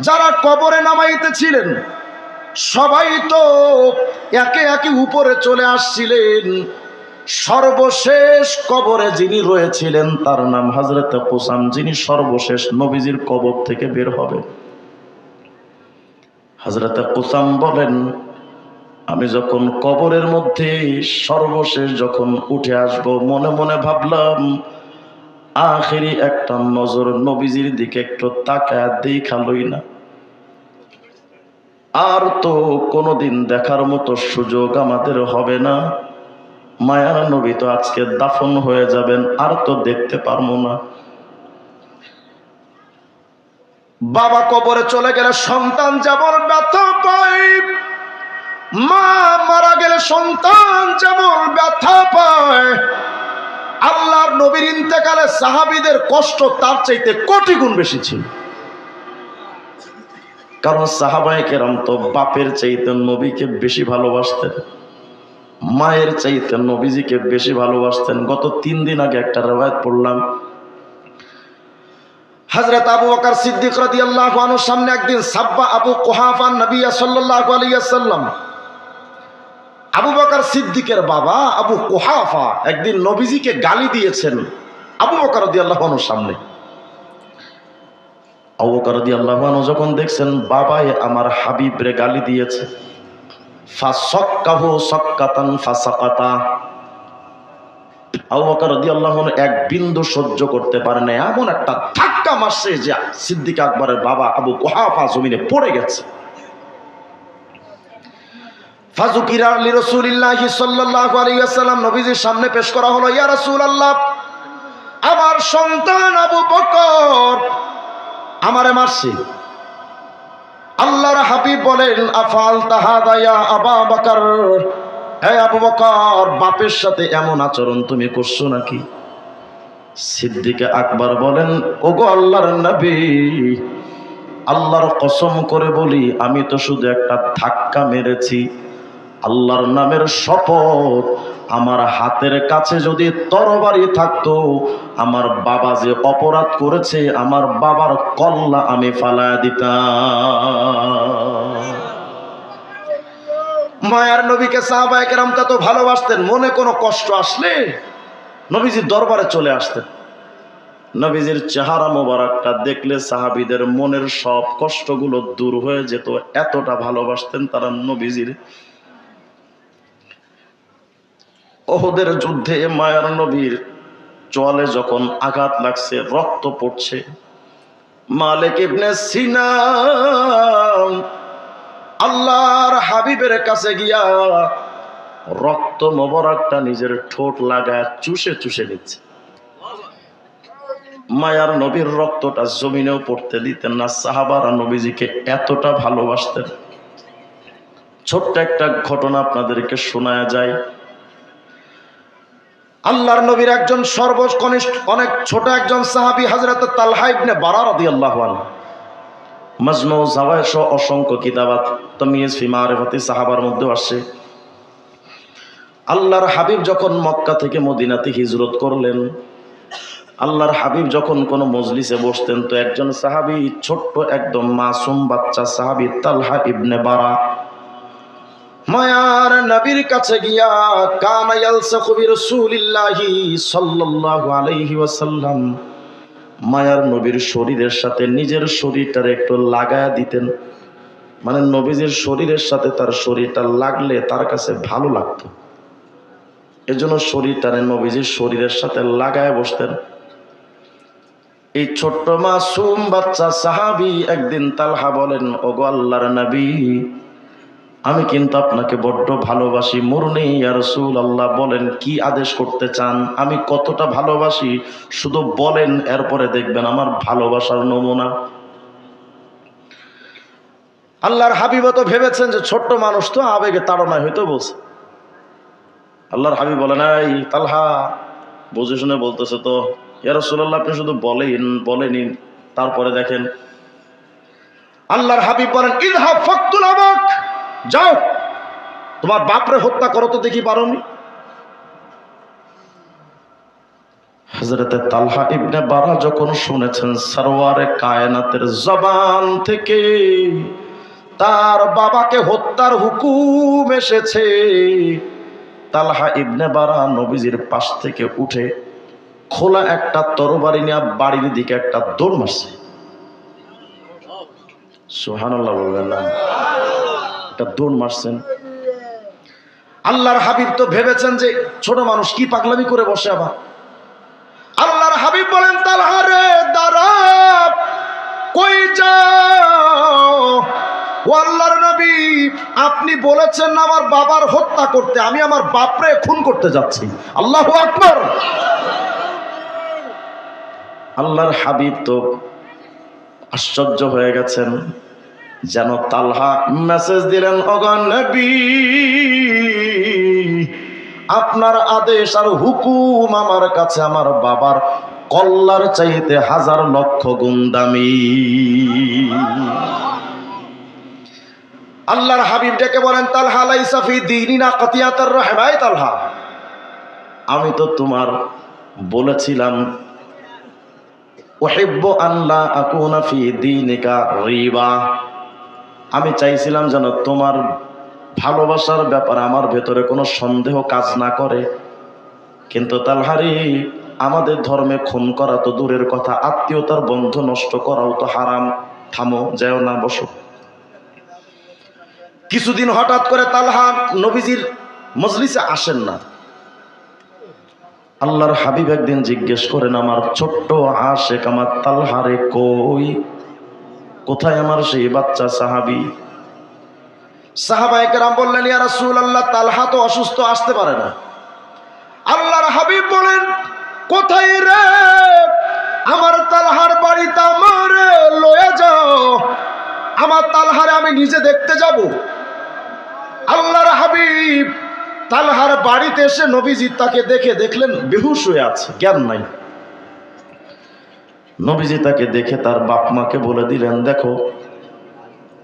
যারা কবরে নামাইতেছিলেন, সবাই তো একে একে উপরে চলে আসছিলেন। সর্বশেষ কবরে যিনি রয়েছিলেন তার নাম হযরত কুসাম, যিনি সর্বশেষ নবীজির কবর থেকে বের হবে। হযরত কুসাম বলেন, আমি যখন কবরের মধ্যে সর্বশেষ যখন উঠে আসব, মনে মনে ভাবলাম আখেরি একটা নজর নবীজির দিকে একটু তাকায় দেখালই না। আর তো কোনোদিন দেখার মতো সুযোগ আমাদের হবে না। মায়ার নবী তো আজকে দাফন হয়ে যাবেন, আর তো দেখতে পারবো না। বাবা কবরে চলে গেলে সন্তান যেমন ব্যথা পায়, মা মারা গেলে সন্তান যেমন ব্যথা পায়, আল্লাহর নবীর ইন্তেকালে সাহাবীদের কষ্ট তার চাইতে কোটি গুণ বেশি ছিল। কারণ সাহাবায়ে কেরাম তো বাপের চাইতে নবীকে বেশি ভালোবাসতেন, মায়ের চাইতে নবীজিকে বেশি ভালোবাসতেন। গত 3 দিন আগে একটা riwayat পড়লাম, হযরত আবু বকর সিদ্দিক রাদিয়াল্লাহু আনহুর সামনে একদিন সাব্বা আবু কুহাফা নবী সাল্লাল্লাহু আলাইহি ওয়াসাল্লাম। আবু বকর সিদ্দিকের বাবা আবু কুহাফা একদিন নবীজিকে গালি দিয়েছেন আবু বকর রাদিয়াল্লাহু আনহুর সামনে। আবু বকর রাদিয়াল্লাহু আনহু যখন দেখছেন বাবাই আমার হাবিবরে গালি দিয়েছে, ফাসাক্কাহু সাক্কাতান ফাসাকাতা, আবু বকর রাদিয়াল্লাহু আনহু এক বিন্দু সহ্য করতে পারে না, এমন একটা ধাক্কা মারছে যে সিদ্দিক আকবরের বাবা আবু কুহাফা জমিনে পড়ে গেছে। ফাযুকিরা লিরাসূলিল্লাহি সাল্লাল্লাহু আলাইহি ওয়াসাল্লাম, নবীজির সামনে পেশ করা হলো, ইয়া রাসূলুল্লাহ, আমার সন্তান আবু বকর আমারে মারছে। আল্লাহর হাবিব বলেন, আফাল তাহাদা ইয়া আবু বকর, হে আবু বকর, বাপের সাথে এমন আচরণ তুমি করছো নাকি? সিদ্দিক আকবর বলেন, ওগো আল্লাহর নবী, আল্লাহর কসম করে বলি আমি তো শুধু একটা ধাক্কা মেরেছি। আল্লাহর নামের শপথ, আমার হাতের কাছে যদি তরবারি থাকতো, আমার বাবা যে অপরাধ করেছে আমার বাবার কল্লা আমি ফালায়া দিতাম। মায়ার নবীকে সাহাবায়ে কেরাম তা তো ভালোবাসতেন। মনে কোনো কষ্ট আসলে নবীজির দরবারে চলে আসতেন। নবীজির চেহারা মোবারকটা দেখলে সাহাবীদের মনের সব কষ্টগুলো দূর হয়ে যেত, এতটা ভালোবাসতেন তারা নবীজির। ওহদের যুদ্ধে মায়ার নবীর চোয়ালে যখন আঘাত লাগছে, রক্ত পড়ছে, মালিক ইবনে সিনান আল্লাহর হাবিবের কাছে গিয়া রক্ত মোবারকটা নিজের ঠোঁট লাগায় চুষে চুষে নিচ্ছে। মায়ার নবীর রক্তটা জমিনেও পড়তে দিতেন না। সাহাবারা নবীজিকে এতটা ভালোবাসতেন। ছোট্ট একটা ঘটনা আপনাদেরকে শোনায়া যায়। আল্লাহর নবীর একজন সর্বকনিষ্ঠ অনেক ছোট একজন সাহাবী হযরত তালহা ইবনে বারা রাদিয়াল্লাহু আনহু, মাজমু যাওয়ায়ের সহ অসংখ্য কিতাবাত তাময়িজ ফি মারিফাতি সাহাবার মধ্যে আসছে। আল্লাহর হাবিব যখন মক্কা থেকে মদিনাতে হিজরত করলেন, আল্লাহর হাবিব যখন কোনো মজলিসে বসতেন তো একজন সাহাবী, ছোট্ট একদম মাসুম বাচ্চা সাহাবী তালহা ইবনে বারা মায়ার নবীর কাছে গিয়া কানা ইয়ালসাকু বিরাসূলিল্লাহি সাল্লাল্লাহু আলাইহি ওয়াসাল্লাম, মায়ার নবীর শরীরের সাথে নিজের শরীরটারে একটু লাগায়া দিতেন। মানে নবীজির শরীরের সাথে তার শরীরটা লাগলে তার কাছে ভালো লাগতো, এজন্য শরীরটারে নবীজির শরীরের সাথে লাগায় বসতেন। এই ছোট্ট মাসুম বাচ্চা সাহাবী একদিন তালহা বলেন, ওগো আল্লাহর নবী, আমি কিন্তু আপনাকে বড্ড ভালোবাসি। মুরনি ইয়া রাসূলুল্লাহ, বলেন কি আদেশ করতে চান, আমি কতটা ভালোবাসি শুধু বলেন, এরপরে দেখবেন আমার ভালোবাসার নমুনা। আল্লাহর হাবিব তো ভেবেছেন যে ছোট্ট মানুষ তো আবেগে তাড়নায় হয়তো বলছে। আল্লাহর হাবিব বলেন, এই তালহা, বুঝে শুনে বলতেছে তো, ইয়া রাসূলুল্লাহ আপনি শুধু বলেনি, তারপরে দেখেন। আল্লাহর হাবিব বলেন, ইযহাব ফাকতুল আবাক, যাও তোমার বাপরে হত্যা করো তো দেখি পারোনি। হযরতে তালহা ইবনে বারা যখন শুনেছেন সরওয়ারে কায়নাতের জবান থেকে তার বাবাকে হত্যার হুকুম এসেছে, তালহা ইবনে বারা নবীজির পাশ থেকে উঠে খোলা একটা তরবারি নিয়ে বাড়ির দিকে একটা দৌড় মারছে। সুবহানাল্লাহ বলবেন না? একটা দৌড় মারছেন। আল্লাহর হাবিব তো ভেবেছেন যে ছোট মানুষ কি পাগলামি করে বসে। আবার আল্লাহর হাবিব বলেন, তালহা রে দাঁড়া, কই যাও? ও আল্লাহর নবী, আপনি বলেছেন না আমার বাবার হত্যা করতে, আমি আমার বাপরে খুন করতে যাচ্ছি। আল্লাহু আকবার। আল্লাহর হাবিব তো আশ্চর্য হয়ে গেছেন, যেন তালহা মেসেজ দিলেন, ওগো নবী, আপনার আদেশ আর হুকুম আমার কাছে আমার বাবার কল্লার চাইতে হাজার লক্ষ গুণ দামি। আল্লাহর হাবিব ডেকে বলেন, তালহা লাইসা ফি দীনিনা কাতিয়াতুর রাহম। এই তালহা, আমি তো তোমার বলেছিলাম উহিব্বু আন লা আকুনা ফি দীনিকা রিবা, আমি চাইছিলাম যেন তোমার ভালোবাসার ব্যাপারে আমার ভেতরে কোনো সন্দেহ কাজ না করে। কিন্তু তালহারি, আমাদের ধর্মে খুন করা তো দূরের কথা, আত্মীয়তার বন্ধন নষ্ট করাও তো হারাম। থামো, যাও না, বসো। কিছুদিন হঠাৎ করে তালহা নবীজির মজলিসে আসেন না। আল্লাহর হাবিব একদিন জিজ্ঞেস করেন, আমার ছোট্ট আশেক আমার তালহারে কই? কোথায় আমার সেই বাচ্চা সাহাবী? সাহাবায়ে কেরাম বললেন, ইয়া রাসূলুল্লাহ, তালহা তো অসুস্থ, আসতে পারে না। আল্লাহর হাবিব বলেন, কোথায় রে? আমার তালহার বাড়িতে আমার লয়ে যাও, আমার তালহারে আমি নিজে দেখতে যাব। আল্লাহর হাবিব তালহার বাড়িতে এসে নবীজি তাকে দেখলেন বেহুশ হয়ে আছে, জ্ঞান নাই। নবীজি তাকে দেখে তার বাপ মাকে বলে দিলেন, দেখো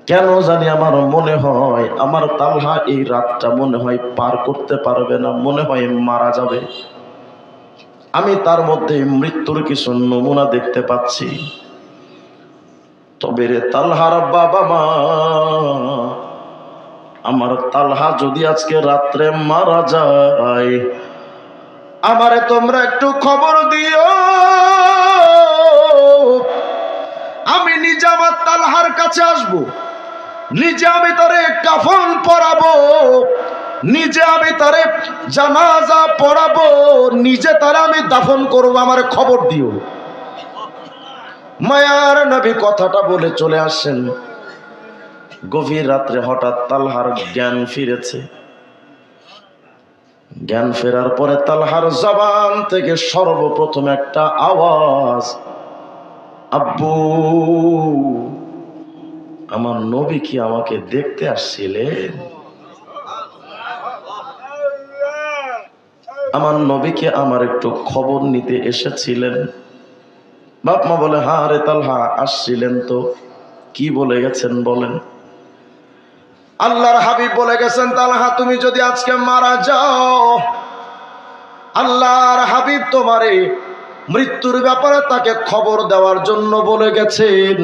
কেন জানি আমার মনে হয় আমার তালহা এই রাতটা মনে হয় পার করতে পারবে না, মনে হয় মারা যাবে। আমি তার মধ্যে মৃত্যুর কিছু নমুনা দেখতে পাচ্ছি। তবে রে তালহার বাবা মা, আমার তালহা যদি আজকে রাত্রে মারা যায়, আমারে তোমরা একটু খবর দিও। আমি নিজে আমার তালহার কাছে আসব, নিজে আমি তারে কাফন পরাবো, নিজে আমি তারে জানাজা পড়াবো, নিজে তারে আমি দাফন করবো, আমার খবর দিও। মায়ার নবী কথাটা বলে চলে আসেন। গভীর রাত্রে হঠাৎ তালহার জ্ঞান ফিরেছে। জ্ঞান ফেরার পরে তালহার জবান থেকে সর্বপ্রথম একটা আওয়াজ, আব্বু, আমার নবী কি আমাকে দেখতে আসছিলেন? আমার নবীকে আমার একটু খবর নিতে এসেছিলেন? বাপ মা বলে, হ্যাঁ রে তালহা, আসছিলেন তো। কি বলে গেছেন বলেন? আল্লাহর হাবিব বলে গেছেন, তালহা তুমি যদি আজকে মারা যাও, আল্লাহর হাবিব তোমারে মৃত্যুর ব্যাপারে তাকে খবর দেওয়ার জন্য বলে গেছেন।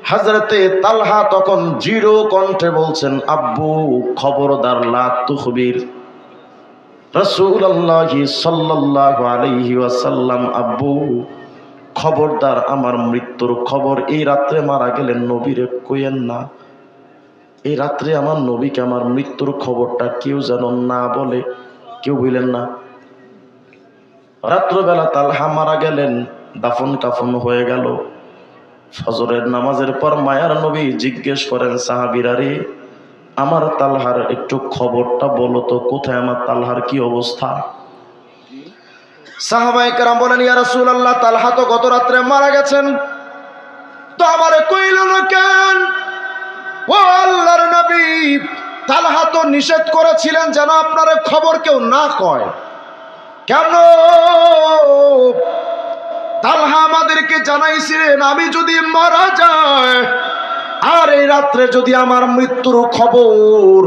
হযরতে তালহা তখন দৃঢ় কণ্ঠে বলছেন, আব্বু খবরদার, লা তুখবির রাসূলুল্লাহ সাল্লাল্লাহু আলাইহি ওয়াসাল্লাম, আব্বু খবরদার, আমার মৃত্যুর খবর এই রাত্রে মারা গেলেন নবীরে কইেন না। এই রাত্রে আমার নবীকে আমার মৃত্যুর খবরটা কেউ যেন না বলে, কেউ বললেন না। রাত্রবেলা তালহা মারা গেলেন, দাফন কাফন হয়ে গেল। ফজরের নামাজের পর মায়ার নবী জিজ্ঞেস করেন, সাহাবীরা রে, আমার তালহার একটু খবরটা বলো তো, কোথায় আমার তালহার কি অবস্থা? সাহাবায়ে কেরাম বলেন, ইয়া রাসূলুল্লাহ, তালহা তো গত রাত্রে মারা গেছেন, তো আমারে কইল না কেন? ও আল্লাহর নবী, তালহা তো নিষেধ করেছিলেন যেন আপনার খবর কেউ না কয়। কেন? তালহা আমাদেরকে জানাইছিলেন, আমি যদি মারা যাই আর এই রাত্রে যদি আমার মৃত্যুর খবর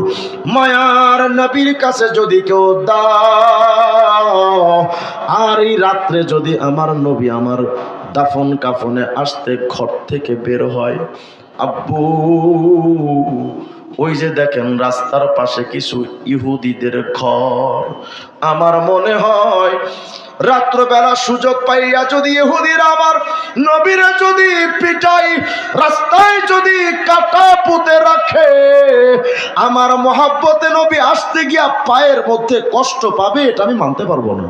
মায়ার নবীর কাছে যদি কেউ দাও, আর এই রাত্রে যদি আমার নবী আমার দাফন কাফনে আসতে ঘর থেকে বের হয়, আব্বু ওই যে দেখেন রাস্তার পাশে কিছু ইহুদিদের ঘর, আমার মনে হয় রাত্রবেলা সুযোগ পাইয়া যদি ইহুদিরা আমার নবীরা যদি পিটাই, রাস্তায় যদি কাটা পুঁতে রাখে, আমার মহাব্বতে নবী আসতে গিয়া পায়ের মধ্যে কষ্ট পাবে, এটা আমি মানতে পারবো না।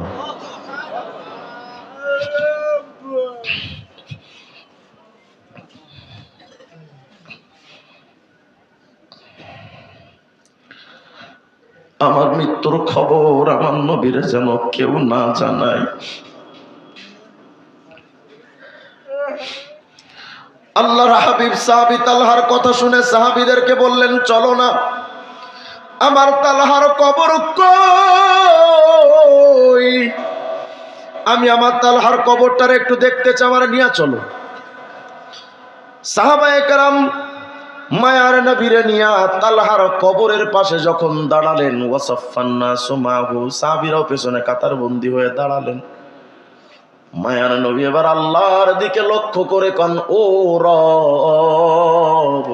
আমার মৃত্যুর খবর আমার নবীর যেন কেউ না জানায়। আল্লাহর হাবিব সাহাবী তালহার কথা শুনে সাহাবীদেরকে বললেন, চলো না, আমার তালহার কবর কই, আমি আমার তালহার কবরটার একটু দেখতে চাই, আমার নিয়ে চলো। সাহাবায়ে কেরাম মায়ার নবীরে নিয়া তালহার কবরের পাশে যখন দাঁড়ালেন, ওয়াসাফান্না সুমাহু, সাহাবীরাও পেছনে কাতার বন্দী হয়ে দাঁড়ালেন। মায়ার নবী এবার আল্লাহর দিকে লক্ষ্য করে কন, ও রব,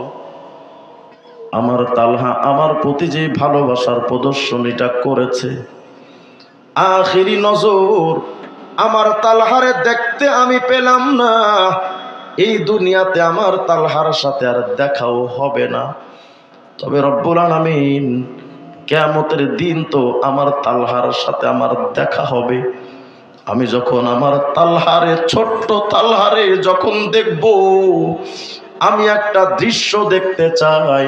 আমার তালহা আমার প্রতি যে ভালোবাসার প্রদর্শনীটা করেছে, আখিরি নজর আমার তালহারে দেখতে আমি পেলাম না, এই দুনিয়াতে আমার তালহার সাথে আর দেখাও হবে না। তবে রব্বুল আলামিন কিয়ামতের দিন তো আমার তালহার সাথে আমার দেখা হবে। আমি যখন আমার তালহারে, ছোট্ট তালহারে যখন দেখব, আমি একটা দৃশ্য দেখতে চাই,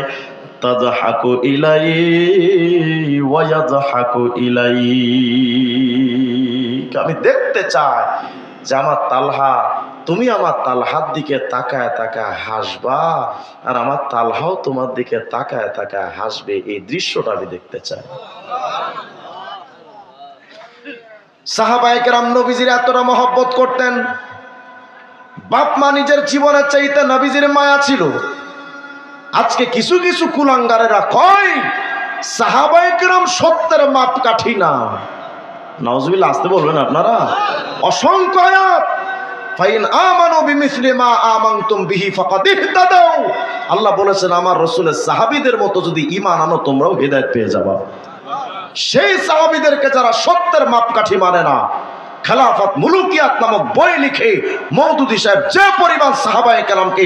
তাযহাকু ইলাই ওয়া ইয়াযহাকু ইলাই, আমি দেখতে চাই যে আমার তালহা, তুমি আমার তালহার দিকে তাকায় তাকায় হাসবা, আর আমার তালহাও তোমার দিকে তাকায় তাকায় হাসবে, এই দৃশ্যটা আমি দেখতে চাই। সাহাবায়ে কেরাম নবীজির এতটা মহব্বত করতেন, বাপ মা নিজের জীবনের চাইতে নবীজির মায়া ছিল। আজকে কিছু কিছু কুলাঙ্গারেরা কয় সাহাবায়ে কেরাম সত্যের মাপকাঠি না। নাউজুবিল্লাহ, আসতে বলবেন আপনারা। অসংখ্য আয়াত, ফাইন আমানু বিমিসলি মা আমানতুম বিহি ফাকাদ ইহতাদাউ। আল্লাহ বলেছেন আমার রাসূলের সাহাবীদের মতো যদি ঈমান আনো তোমরাও হেদায়েত পেয়ে যাবে। সেই সাহাবীদেরকে যারা সত্যের মাপকাঠি মানে না, খেলাফত মুলুকিয়াত নামক বই লিখে মওদুদী সাহেব যে পরিমাণ সাহাবায়ে কেরামকে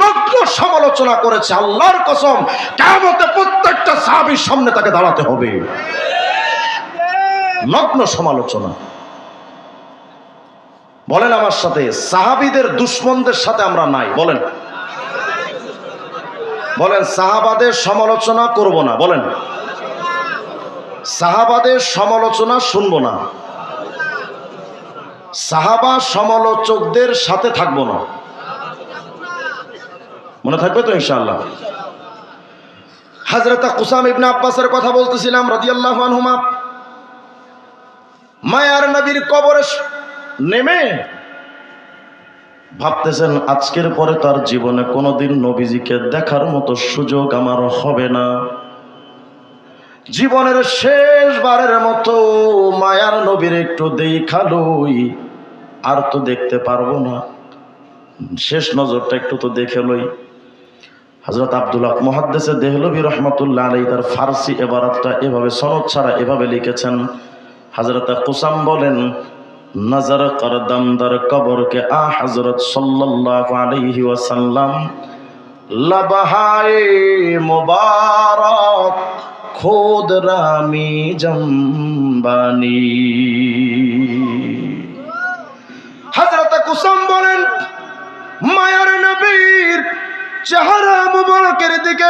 নগ্ন সমালোচনা করেছে, আল্লাহর কসম কিয়ামতে প্রত্যেকটা সাহাবীর সামনে তাকে দাঁড়াতে হবে। নগ্ন সমালোচনা। বলেন আমার সাথে, সাহাবীদের দুশমনদের সাথে আমরা নাই। বলেন বলেন সাহাবাদের সমালোচনা করব না। বলেন সাহাবাদের সমালোচনা শুনবো না। সাহাবা সমালোচকদের সাথে থাকবো না। মনে থাকবে তো ইনশাআল্লাহ। হযরত কুসাম ইবনে আব্বাসের কথা বলতেছিলাম রাদিয়াল্লাহু আনহুমা। মায়ার নবীর কবরে নেমে ভাবতেছেন আজকের পরে তার জীবনে কোনোদিন নবীজিকে দেখার মতো সুযোগ আমার হবে না। জীবনের শেষবারের মতো মায়ার নবীর একটু দেখালই, আর তো দেখতে পারবো না, শেষ নজরটা একটু তো দেখে লই। হযরত আব্দুল্লাহ মুহাদ্দিস দেহলভী রাহমাতুল্লাহ আলাইহি তার ফারসি ইবারাতটা এভাবে সনদ ছাড়া এভাবে লিখেছেন। হযরত কুসাম বলেন, नजर करदम दर कब्र के आ हजरत सल्लल्लाहु अलैहि वसल्लम लबहाए मुबारक खुद रामी जम्बानी। हजरत कुसम बोलेन मायार नबीर চেহারা মুবারকের দিকে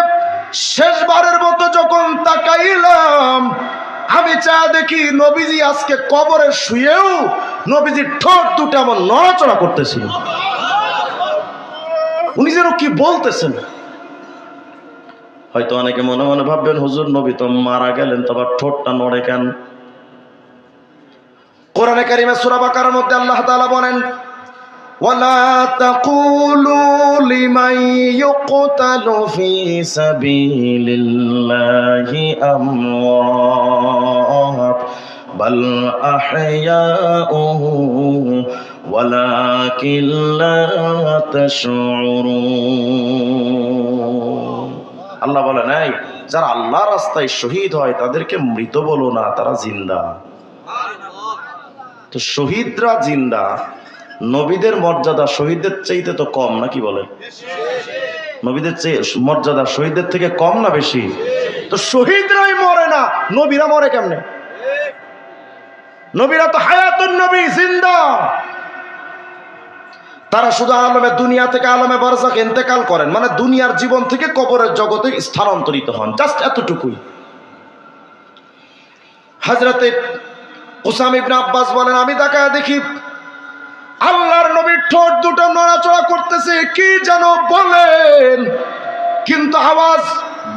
শেষবারের মতো যখন তাকাইলাম, আমি চা দেখি নবীজি আজকে কবরে শুয়েও নবীজির ঠোঁট দুটো আমার নড়াচড়া করতেছিল। উনি যেন কি বলতেছেন। হয়তো অনেকে মনে মনে ভাববেন হুজুর নবী তো মারা গেলেন, তো আবার ঠোঁটটা নড়ে কেন? কোরআনে কারিমে সূরা বাকারার মধ্যে আল্লাহ তাআলা বলেন, ওয়ালা তাকুলু লিমান ইউকতালু ফি সাবিলিল্লাহি আমওয়াত বাল আহইয়াউ ওয়ালাকিন লা তাশউরুন। আল্লাহ বলেন, এই যারা আল্লাহর রাস্তায় শহীদ হয় তাদেরকে মৃত বলো না, তারা জিন্দা। তো শহীদরা জিন্দা, নবীদের মর্যাদা শহীদদের চাইতে তো কম, নাকি বলেন? নবীদের চেয়ে মর্যাদা শহীদদের থেকে কম না বেশি? তো শহীদরাই মরে না, নবীরা মরে কেমনে? নবীরা তো হায়াতুন নবী, জিন্দা। তারা শুধু আলমে দুনিয়া থেকে আলমে বারজাখ ইন্তেকাল করেন, মানে দুনিয়ার জীবন থেকে কবরের জগতে স্থানান্তরিত হন, জাস্ট এতটুকুই। হযরতে কুসাম ইবনে আব্বাস বলেন, আমি তাকায় দেখি আল্লাহর নবীর ঠোঁট দুটো নড়াচড়া করতেছে, কি যেন বলেন, কিন্তু আওয়াজ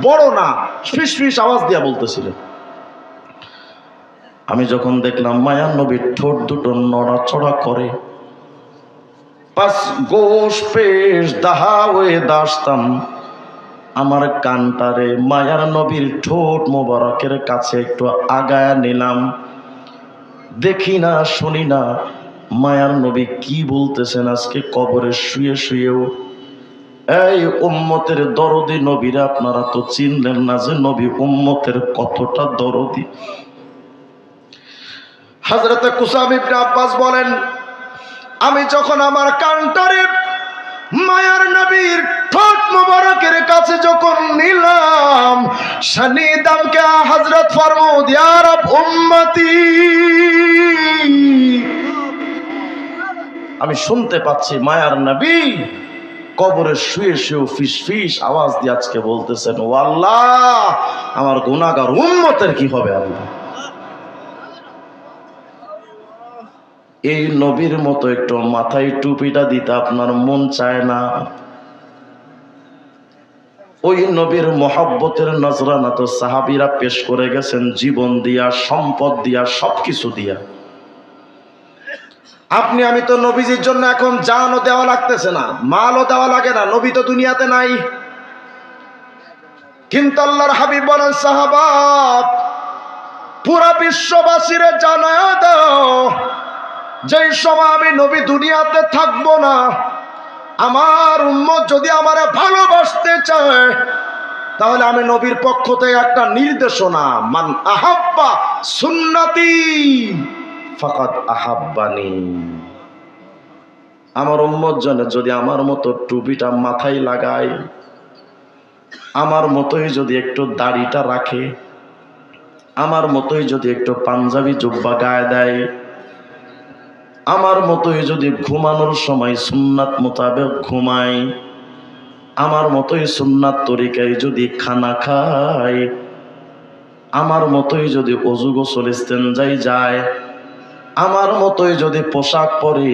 বড় না, ফিসফিস আওয়াজ দিয়া বলতেছিলেন। আমি যখন দেখলাম মায়ার নবীর ঠোঁট দুটো নড়াচড়া করে, পাস গোশ পেশ দাহাওয়ে দাস্তাম, আমার কানটারে মায়ার নবীর ঠোঁট মোবারকের কাছে একটু আগায়া নিলাম। দেখি না শুনি না মায়ার নবী কি বলতেছেন আজকে কবরে শুয়ে শুয়েও। এই উম্মতের দরদি নবীরা আপনারা তো চিনলেন না যে নবী উম্মতের কতটা দরদি। হযরত কুসাম ইবনে আব্বাস বলেন, আমি যখন আমার কানটারে মায়ার নবীর ঠোঁট মোবারকের কাছে যখন নিলাম, শানিদাম কে হযরত ফরমাউদ ইয়া রব উম্মতি, আমি শুনতে পাচ্ছি মায়ার নবী কবরে শুয়ে শুয়ে ফিস ফিস আওয়াজ দিয়ে আজকে বলতেছেন, ও আল্লাহ আমার গুনাহগার উম্মতের কি হবে আল্লাহ। এই নবীর মতো একটু মাথায় টুপিটা দিতে আপনার মন চায় না? ওই নবীর মহব্বতের নজরানা তো সাহাবীরা পেশ করে গেছেন জীবন দিয়া, সম্পদ দিয়া, সবকিছু দিয়া। আপনি আমি তো নবীজির জন্য এখন জানও দেওয়া লাগতেছে না, মালও দেওয়া লাগে না, নবী তো দুনিয়াতে নাই। কিন্তু আল্লাহর হাবিব বলেন, সাহাবা পুরা বিশ্ববাসীরে জানায়া দাও, যেই সময় আমি নবী দুনিয়াতে থাকবো না, আমার উম্মত যদি আমারে ভালোবাসতে চায় তাহলে আমি নবীর পক্ষ থেকে একটা নির্দেশনা, মান আহাব্বা সুন্নতি ফাকাদ আহাব্বানি। আমার উম্মত জনে যদি আমার মতো টুপিটা মাথায় লাগায়, আমার মতোই যদি একটু দাড়িটা রাখে, আমার মতোই যদি একটু পাঞ্জাবি জুব্বা গায়ে দেয়, আমার মতোই যদি ঘুমানোর সময় সুন্নাত মোতাবেক ঘুমায়, আমার মতোই সুন্নাত তরিকায় যদি খানা খায়, আমার মতোই যদি অজু গোসল ইস্তেঞ্জায় যায়, আমার মতোই যদি পোশাক পরে,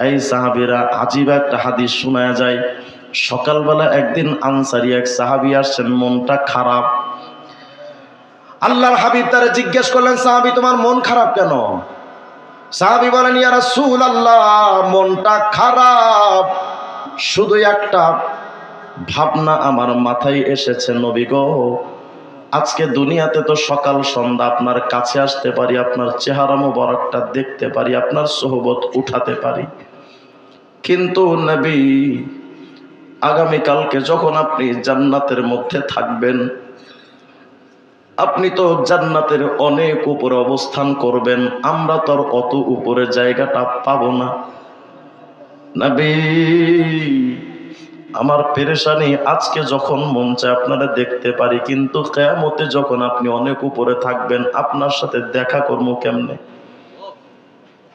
এই সাহাবীরা আজীব একটা হাদিস শোনা যায়। সকালবেলা একদিন আনসারী এক সাহাবী আসছেন, মনটা খারাপ। আল্লাহর হাবিব তারে জিজ্ঞেস করলেন, সাহাবী তোমার মন খারাপ কেন? সাহাবী বলেন, ইয়া রাসূলুল্লাহ, মনটা খারাপ, শুধু একটা ভাবনা আমার মাথায় এসেছে, নবী গো, আজকে দুনিয়াতে তো সকাল সন্ধ্যা আপনার কাছে আসতে পারি, আপনার চেহারা মোবারকটা দেখতে পারি, আপনার সোহবত উঠাতে পারি, কিন্তু নবী আগামীকালকে যখন আপনি জান্নাতের মধ্যে থাকবেন, আপনি তো জান্নাতের অনেক উপরে অবস্থান করবেন, আমরা তো আর অত উপরে জায়গাটা পাবো না। নবী আমার পেরেশানি, আজকে যখন মন চায় আপনারা দেখতে পারি, কিন্তু কিয়ামতে যখন আপনি অনেক উপরে থাকবেন, আপনার সাথে দেখা করবো কেমনে?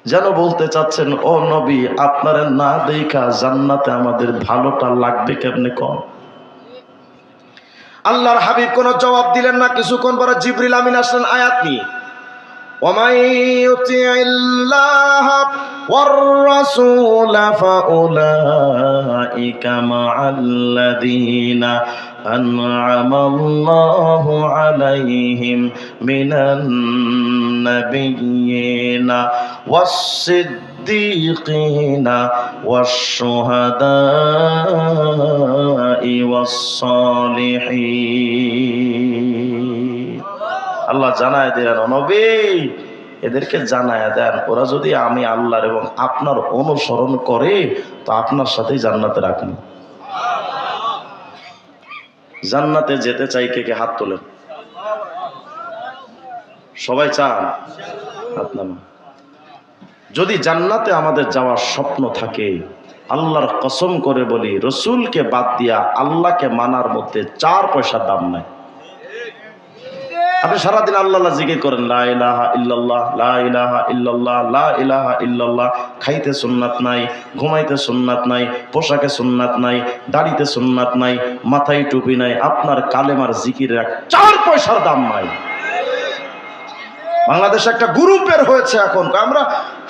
যেন বলতে চাচ্ছেন, ও নবী, আপনারা না দেখা জান্নাতে আমাদের ভালোটা লাগবে কেমনে কম? আল্লাহর হাবিব কোনো জবাব দিলেন না। কিছুক্ষণ পরে জিবরিল আমিন আসলেন আয়াত নিয়ে, ومن يطع الله والرسول فأولئك مع الذين أنعم الله عليهم من النبيين والصديقين والشهداء والصالحين। আল্লাহ জানায় দেন, নবী এদেরকে জানায় দেন, ওরা যদি আমি আল্লাহর এবং আপনার অনুসরণ করে তো আপনার সাথেই জান্নাতে রাখুন। জান্নাতে যেতে চাই কে কে? হাত তোলেন। সবাই চান? হাত নামান। যদি জান্নাতে আমাদের যাওয়ার স্বপ্ন থাকে, আল্লাহর কসম করে বলি, রসুলকে বাদ দিয়া আল্লাহকে মানার মধ্যে 4 পয়সার দাম নাই। আপনি সারাদিন আল্লাহ জিকির করেন, লা ইলাহা ইল্লাল্লাহ, লা ইলাহা ইল্লাল্লাহ, লা ইলাহা ইল্লাল্লাহ, খাইতে সুন্নাত নাই, ঘুমাইতে সুন্নাত নাই, পোশাকে সুন্নাত নাই, দাড়িতে সুন্নাত নাই, মাথায় টুপি নাই, আপনার কালেমার জিকিরের 4 পয়সার দাম নাই। বাংলাদেশে একটা গ্রুপের হয়েছে এখন, আমরা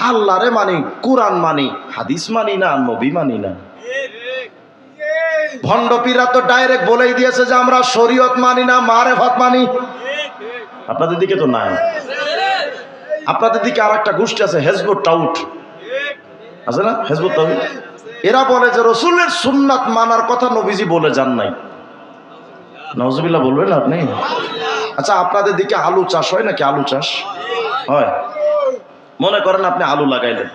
আল্লাহরে মানি, কোরআন মানি, হাদিস মানি না, নবী মানি না। ভণ্ড পীররা তো ডাইরেক্ট বলেই দিয়েছে যে আমরা শরীয়ত মানি না, মারেফত মানি। আপনাদের দিকে তো নাই। আপনাদের দিকে আর একটা গোষ্ঠী আছে, হেজবুত তাউহিদ আছে না? হেজবুত তাউহিদ, এরা বলে যে রসুলের সুন্নাত মানার কথা নবীজি বলে যান নাই। নাউজুবিল্লাহ বলবেন না আপনি? আচ্ছা, আপনাদের দিকে আলু চাষ হয় নাকি? আলু চাষ হয়? মনে করেন আপনি আলু লাগাইলেন,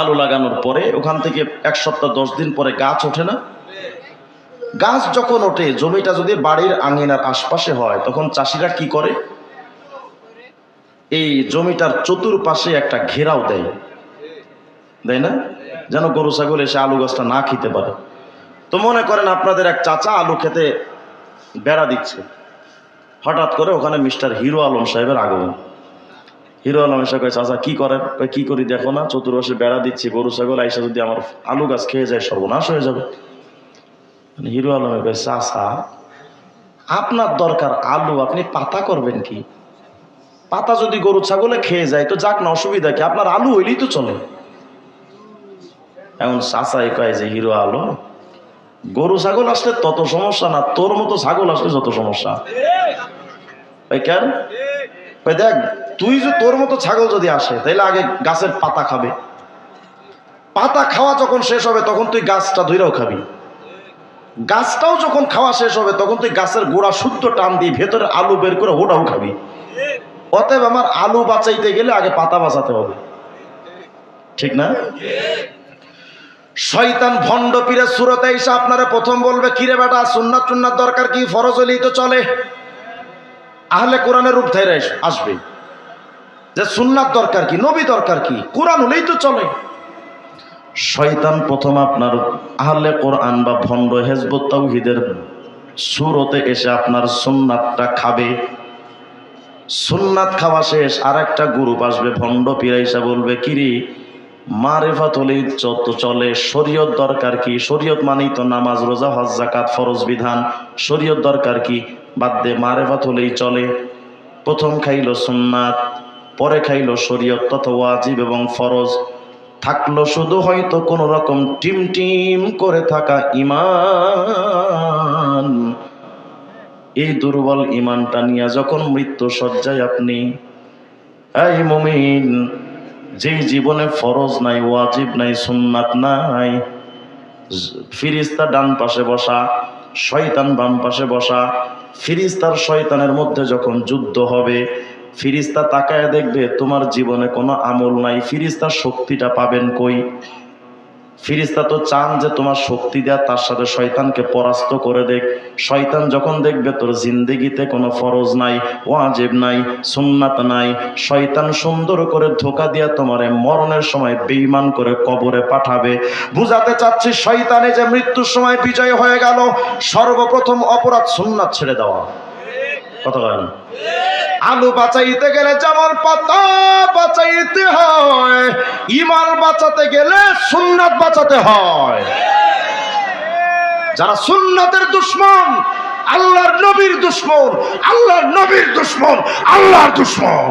আলু লাগানোর পরে ওখান থেকে 1 সপ্তাহ 10 দিন পরে গাছ ওঠে না? গাছ যখন ওঠে, জমিটা যদি বাড়ির আঙিনার আশপাশে হয়, তখন চাষিরা কি করে? এই জমিটার চতুর্পাশে একটা ঘেরাও দেয়, দেয় না? যেন গরু ছাগল এসে আলু গাছটা না খেতে পারে। তো মনে করেন আপনাদের এক চাচা আলু খেতে বেড়া দিচ্ছে, হঠাৎ করে ওখানে মিস্টার হিরো আলম সাহেবের আগমন। হিরো আলম এসে কয়, চাচা কি করেন? কি করি দেখো না, চতুর্পাশে বেড়া দিচ্ছি, গরু ছাগল আইসা যদি আমার আলু গাছ খেয়ে যায় সর্বনাশ হয়ে যাবে। হিরো আলমের কয়, চাচা আপনার দরকার আলু, আপনি পাতা করবেন কি? পাতা যদি গরু ছাগলে খেয়ে যায় তো যাক না, অসুবিধা কি, আপনার আলু হইলেই তো চলে। এখন চাচাই কয় যে, হিরো আলম, গরু ছাগল আসলে তত সমস্যা না, তোর মতো ছাগল আসলে যত সমস্যা। কেন? দেখ, তুই যে তোর মতো ছাগল যদি আসে তাহলে আগে গাছের পাতা খাবে, পাতা খাওয়া যখন শেষ হবে তখন তুই গাছটা ধইরাও খাবি। গাছটাও যখন খাওয়া শেষ হবে তখন তুই গাছের গোড়া শুদ্ধ টান দিয়ে ভেতরে আলু বের করে ওটাও খাবি। অতএব আমার আলু বাঁচাইতে গেলে আগে পাতা বাঁচাতে হবে, ঠিক না? শয়তান ভণ্ড পীরের সুরতে এসে আপনারা প্রথম বলবে, কিরে বেটা সুন্নাত টুন্নাত দরকার কি, ফরজ হলেই তো চলে। আহলে কোরআনের রূপ ধরে আসবে যে সুন্নাত দরকার কি, নবী দরকার কি, কোরআন হলেই তো চলে। শয়তান প্রথম আপনার আহলে কোরআন বা ভণ্ড হিজবুত তাওহীদের সুরতে এসে আপনার সুন্নাতটা খাবে। সুন্নাত খাওয়া শেষ আর একটা গ্রুপ আসবে ভণ্ড পীর এসে বলবে, কিরে মারিফাত হলেই যত চলে, শরীয়ত দরকার কি, শরীয়ত মানেই তো নামাজ রোজা হজ যাকাত ফরজ বিধান, শরীয়ত দরকার কি, বাদ দে মারিফাত হলেই চলে। প্রথম খাইলো সুন্নাত, পরে খাইলো শরীয়ত তথা ওয়াজিব এবং ফরজ, থাকলো শুধু হয়তো কোন রকম টিম টিম করে থাকা ঈমান। এই দুর্বল ঈমানটা নিয়ে যখন মৃত্যু সজ্জায় আপনি, এই মুমিন, যেই জীবনে ফরজ নাই, ওয়াজিব নাই, সুন্নাত নাই, ফিরিস্তা ডান পাশে বসা, শয়তান বাম পাশে বসা, ফিরিস্তার শয়তানের মধ্যে যখন যুদ্ধ হবে, ফিরিস্তা তাকায় দেখবে তোমার জীবনে কোনো আমল নাই, ফিরিস্তার শক্তিটা পাবেন কই? ফিরিস্তা তো চান যে তোমার শক্তি দেয়া তার সাথে শয়তানকে পরাস্ত করে দেখ। শয়তান যখন দেখবে তোর জিন্দেগিতে কোনো ফরজ নাই, ওয়াজিব নাই, সুন্নাত নাই, শয়তান সুন্দর করে ধোকা দিয়া তোমারে মরণের সময় বেঈমান করে কবরে পাঠাবে। বুঝাতে চাচ্ছি, শয়তানে যে মৃত্যুর সময় বিজয় হয়ে গেল, সর্বপ্রথম অপরাধ সুন্নাত ছেড়ে দেওয়া। কথা বলেন, আলু বাঁচাইতে গেলে যেমন পাতা বাঁচাইতে হয়, ঈমান বাঁচাতে গেলে সুন্নাত বাঁচাতে হয়। যারা সুন্নাতের দুশমন, আল্লাহর নবীর দুশমন, আল্লাহর নবীর দুশমন, আল্লাহর দুশমন।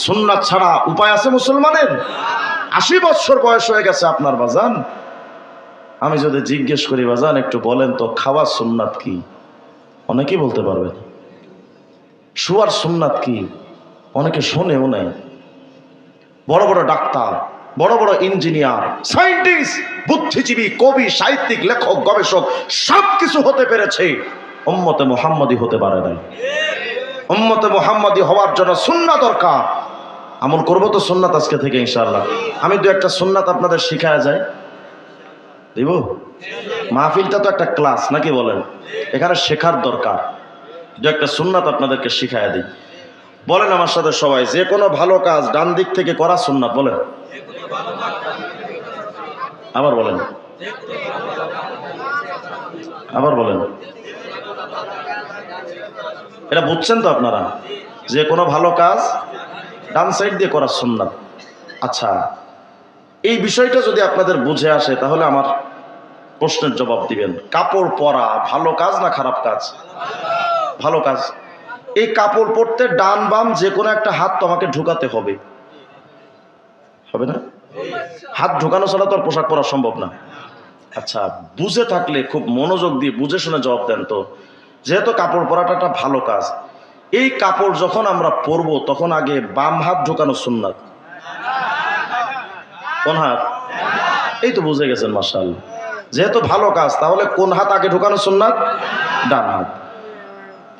সুন্নাত ছাড়া উপায় আছে মুসলমানের? 80 বছর বয়স হয়ে গেছে আপনার বাজান, আমি যদি জিজ্ঞেস করি বাজান একটু বলেন তো খাওয়া সুন্নাত কি, অনেকেই বলতে পারবেন। শুয়ার সুন্নাত কি, অনেকে শোনেও নাই। বড় বড় ডাক্তার, বড় বড় ইঞ্জিনিয়ার, সায়েন্টিস্ট, বুদ্ধিজীবী, কবি, সাহিত্যিক, লেখক, গবেষক সব কিছু হতে পেরেছে, উম্মতে মুহাম্মাদি হতে পারে নাই। উম্মতে মুহাম্মাদি হওয়ার জন্য সুন্নাত দরকার। আমল করবো তো সুন্নাত আজকে থেকে ইনশাআল্লাহ। আমি দু একটা সুন্নাত আপনাদের শিখায়া যায় দিব। মাহফিলটা তো একটা ক্লাস নাকি বলেন, এখানে শেখার দরকার। দু একটা সুন্নাত আপনাদেরকে শিখায়া দিই। বলেন আমার সাথে সবাই, যে কোনো ভালো কাজ ডান দিক থেকে করা সুন্নাত। বলেন, আবার বলেন, আবার বলেন। এটা বুঝছেন তো আপনারা? যে কোনো ভালো কাজ ডান সাইড দিয়ে করা সুন্নাত। আচ্ছা, এই বিষয়টা যদি আপনাদের বুঝে আসে তাহলে আমার প্রশ্নের জবাব দিবেন। কাপড় পরা ভালো কাজ না খারাপ কাজ? ভালো কাজ। এই কাপড় পরতে ডান বাম যে কোনো একটা হাত তো আমাকে ঢুকাতে হবে, হবে না? হাত ঢুকানো ছাড়া তো আর পোশাক পরা সম্ভব না। আচ্ছা, বুঝে থাকলে খুব মনোযোগ দিয়ে বুঝে শুনে জবাব দেন তো। যেহেতু কাপড় পরাটা একটা ভালো কাজ, এই কাপড় যখন আমরা পরবো তখন আগে বাম হাত ঢুকানো সুন্নাত। কোন হাত? এই তো বুঝে গেছেন মাশাআল্লাহ। যেহেতু ভালো কাজ, তাহলে কোন হাত আগে ঢুকানো সুন্নাত? ডান হাত।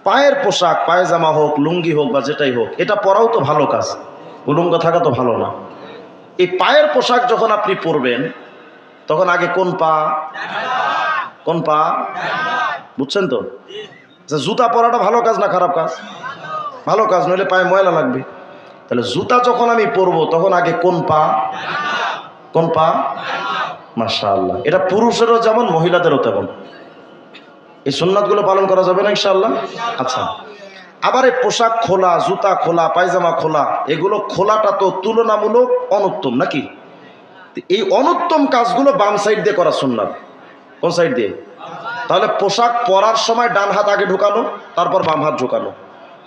পায়ের পোশাক, পায়জামা হোক, লুঙ্গি হোক বা যেটাই হোক, এটা পরাও তো ভালো কাজ, উলঙ্গ থাকা তো ভালো না। এই পায়ের পোশাক যখন আপনি পরবেন তখন আগে কোন পা? কোন পা? বুঝছেন তো? জুতা পরাটা ভালো কাজ না খারাপ কাজ? ভালো কাজ, নইলে পায়ে ময়লা লাগবে। তাহলে জুতা যখন আমি পরবো তখন আগে কোন পা? কোন পা? মাশাআল্লাহ। এটা পুরুষেরও যেমন মহিলাদেরও তেমন। এই সুন্নাতগুলো পালন করা যাবে না ইনশাআল্লাহ? আচ্ছা, আবার এই পোশাক খোলা, জুতা খোলা, পায়জামা খোলা, এগুলো খোলাটা তো তুলনামূলক অনুত্তম নাকি? এই অনুত্তম কাজগুলো বাম সাইড দিয়ে করা সুন্নাত। কোন সাইড দিয়ে? তাহলে পোশাক পরার সময় ডান হাত আগে ঢুকানো, তারপর বাম হাত ঢুকানো।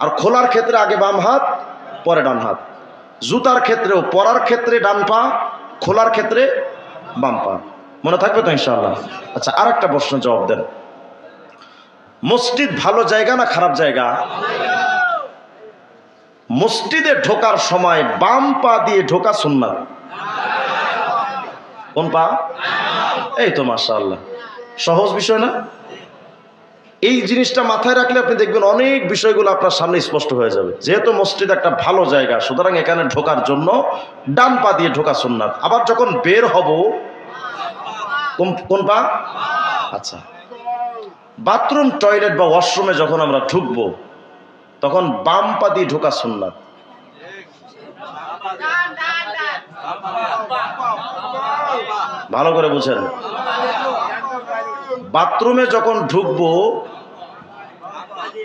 আর খোলার ক্ষেত্রে আগে বাম হাত, পরে ডান হাত। জুতার ক্ষেত্রেও পরার ক্ষেত্রে ডান পা, খোলার ক্ষেত্রে বাম পা। মনে থাকবে তো ইনশাআল্লাহ? আচ্ছা, আর একটা প্রশ্ন জবাব দেন। মসজিদ ভালো জায়গা না খারাপ জায়গা? মসজিদে ঢোকার সময় বাম পা দিয়ে ঢোকা সুন্নাত। কোন পা? এই তো মাশাআল্লাহ। সহজ বিষয় না? এই জিনিসটা মাথায় রাখলে আপনি দেখবেন অনেক বিষয়গুলো আপনার সামনে স্পষ্ট হয়ে যাবে। যেহেতু মসজিদ একটা ভালো জায়গা, সুতরাং এখানে ঢোকার জন্য ডান পা দিয়ে ঢোকা সুন্নাত। আবার যখন বের হব কোন পা? আচ্ছা, বাথরুম, টয়লেট বা ওয়াশরুমে যখন আমরা ঢুকবো তখন বাম পা দিয়ে ঢোকা সুন্নাত। ভালো করে বুঝেন, বাথরুমে যখন ঢুকবো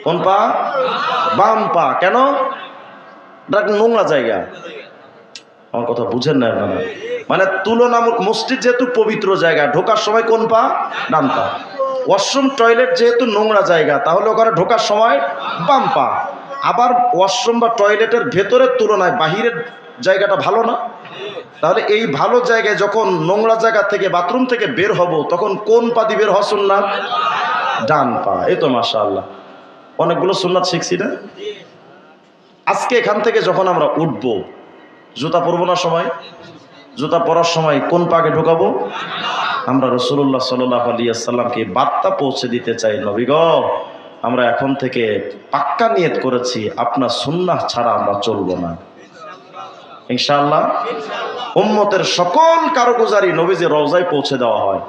কোন পা? বাম পা। কেন? নোংরা জায়গা। আমার কথা বুঝেন না আপনারা? মানে তুলনামূলক মসজিদ যেহেতু পবিত্র জায়গা, ঢোকার সময় কোন পা? ডান পা। ওয়াশরুম, টয়লেট যেহেতু নোংরা জায়গা, তাহলে ওখানে ঢোকার সময় বাম পা। আবার ওয়াশরুম বা টয়লেটের ভেতরের তুলনায় বাহিরের জায়গাটা ভালো না? তাহলে এই ভালো জায়গায় যখন নোংরা জায়গা থেকে, বাথরুম থেকে বের হব, তখন কোন পা দিয়ে বের হওয়া সুন্নাত? ডান পা। এই তো মাশাআল্লাহ, অনেকগুলো সুন্নাত শিখছি না? আজকে এখান থেকে যখন আমরা উঠবো, জুতা পরবো না সময়? জুতা পরার সময় কোন পাকে ঢোকাবো? আমরা রাসূলুল্লাহ সাল্লাল্লাহু আলাইহি ওয়াসাল্লামকে বার্তা পৌঁছে দিতে চাই, নবী গো, আমরা এখন থেকে পাক্কা নিয়ত করেছি আপনার সুন্নাহ ছাড়া আমরা চলবো না, ইনশাআল্লাহ। উম্মতের সকল কারগুজারি নবীজির রওজায় পৌঁছে দেওয়া হয়।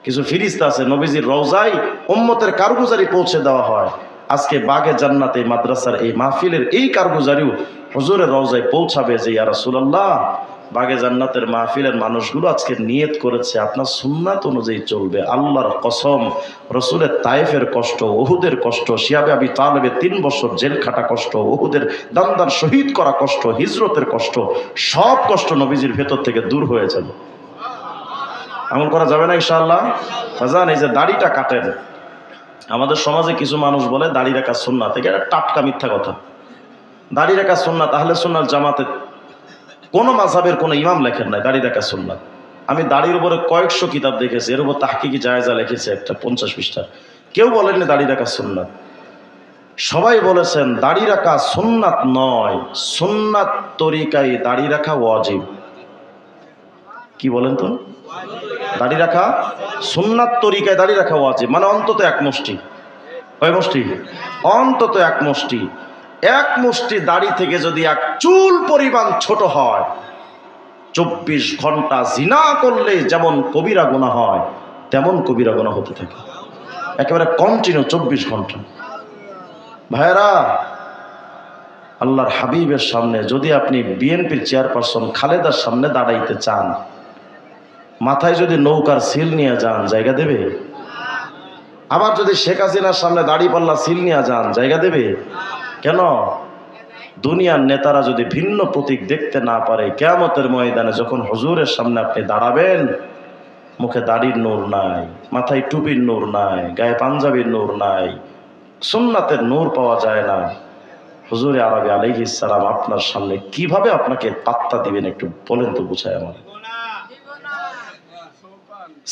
কিছু ফিরিস্তা আছে নবীজির রওজায় উম্মতের কারগুজারি পৌঁছে দেওয়া হয়। আজকে বাগে জান্নাতে মাদ্রাসার এই মাহফিলের এই কারগুজারিও হুজুরের রওজায় পৌঁছাবে যে ইয়া রাসূলুল্লাহ, বাগে জান্নাতের মাহফিলের মানুষগুলো আজকে নিয়ত করেছে আপনার সুন্নাত অনুযায়ী চলবে। আল্লাহর কসম, রসুলের তায়েফের কষ্ট, উহুদের কষ্ট, শিয়াবে আবি তালেবের 3 বছর জেল খাটা কষ্ট, উহুদের দান্দার শহীদ করা কষ্ট, হিজরতের কষ্ট, সব কষ্ট নবীজির ভেতর থেকে দূর হয়ে যাবে। আমল করা যাবে না ইনশাআল্লাহ? বাজান, এই যে দাড়িটা কাটেন, আমাদের সমাজে কিছু মানুষ বলে দাড়ি রাখা সুন্নাত। এটা টাটকা মিথ্যা কথা। দাড়ি রাখা সুন্নাত আহলে সুন্নাত জামাতে কোনো মাযহাবের কোনো ইমাম লেখেন নাই দাড়ি রাখা সুন্নাত। আমি দাড়ির উপরে কয়েকশো কিতাব দেখেছি, এর উপর তাহকিকি জায়েজা লিখেছে একটা 50 পৃষ্ঠার। কেউ বলেননি দাড়ি রাখা সুন্নাত। সবাই বলেছেন দাড়ি রাখা সুন্নাত নয়, সুন্নাত তরিকায় দাড়ি রাখা ওয়াজিব। কি বলেন তো? দাড়ি রাখা সুন্নাত তরিকায় দাড়ি রাখা ওয়াজিব, মানে অন্তত এক মুষ্টি। কয় মুষ্টি? অন্তত এক মুষ্টি। এক মুষ্টি দাড়ি থেকে যদি এক চুল পরিমাণ ছোট হয়, 24 ঘন্টা জিনা করলে যেমন কবিরা গুনাহ হয়, তেমন কবিরা গুনাহ হতে থাকে, একেবারে কন্টিনিউ 24 ঘন্টা। ভাইরা, আল্লাহর হাবিবের সামনে যদি আপনি বিএনপির চেয়ারপারসন খালেদার সামনে দাঁড়াইতে চান, মাথায় যদি নৌকার সিল নিয়ে যান, জায়গা দেবে? আবার যদি শেখ হাসিনার সামনে দাড়ি পাল্লা সিল নিয়ে যান, জায়গা দেবে? কেন? দুনিয়ার নেতারা যদি ভিন্ন প্রতীক দেখতে না পারে, কিয়ামতের ময়দানে যখন হুজুরের সামনে আপনি দাঁড়াবেন, মুখে দাড়ির নূর নাই, মাথায় টুপির নূর নাই, গায়ে পাঞ্জাবির নূর নাই, সুন্নাতের নূর পাওয়া যায় না, হুজুরে আরবি আলাইহিস সালাম আপনার সামনে কিভাবে আপনাকে পাত্তা দিবেন একটু বলেন তো, বুঝায় আমার।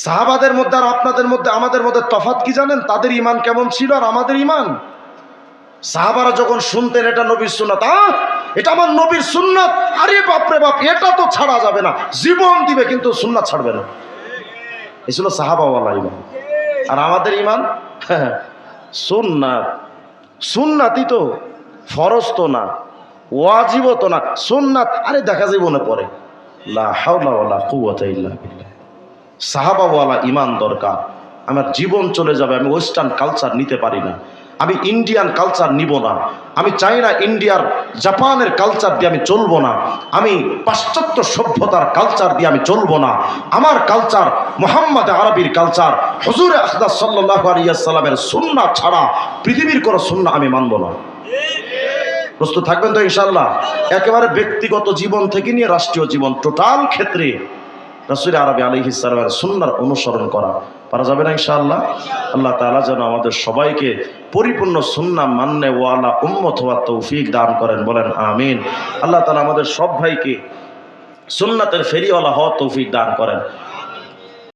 সাহাবাদের মধ্যে আর আপনাদের মধ্যে, আমাদের মধ্যে তফাৎ কি জানেন? তাদের ঈমান কেমন ছিল আর আমাদের ঈমান। সাহাবারা যখন শুনতেন এটা নবীর সুন্নাত, এটা আমার নবীর সুন্নাত, আরে বাপরে বাপ, এটা তো ছাড়া যাবে না, জীবন দিবে কিন্তু সুন্নাত ছাড়বে না। এই ছিল সাহাবাওয়ালা ঈমান। আর আমাদের ঈমান সুন্নাত। সুন্নাতই তো, ফরজ তো না, ওয়াজিব তো না, সুন্নাত। আরে দেখা জীবনে পড়ে। লা হাওলা ওয়ালা কুওয়াতা ইল্লা বিল্লাহ। সাহাবাওয়ালা ঈমান দরকার। আমার জীবন চলে যাবে, আমি ওয়েস্টার্ন কালচার নিতে পারি না, আমি ইন্ডিয়ান কালচার নিব না, আমি চাই না ইন্ডিয়ার জাপানের কালচার দিয়ে আমি চলবো না, আমি পাশ্চাত্য সভ্যতার কালচার দিয়ে আমি চলবো না। আমার কালচার মুহাম্মদ আরবির কালচার, হুজুর আকরাম সাল্লাল্লাহু আলাইহি ওয়াসাল্লামের সুন্নাহ ছাড়া পৃথিবীর কোনো সুন্নাহ আমি মানব না। প্রস্তুত থাকবেন তো ইনশাআল্লাহ? একেবারে ব্যক্তিগত জীবন থেকে নিয়ে রাষ্ট্রীয় জীবন, টোটাল ক্ষেত্রে রাসূল আরবি আলাইহিস সালামের সুন্নাহর অনুসরণ করা পারা যাবে না ইনশাআল্লাহ? আল্লাহ তাআলা যেন আমাদের সবাইকে পরিপূর্ণ সুন্নাহ মাননে ওয়ালা উম্মত হওয়ার তৌফিক দান করেন, বলেন আমিন। আল্লাহ তাআলা আমাদের সব ভাইকে সুন্নাতের ফেরিওয়ালা হওয়ার তৌফিক দান করেন।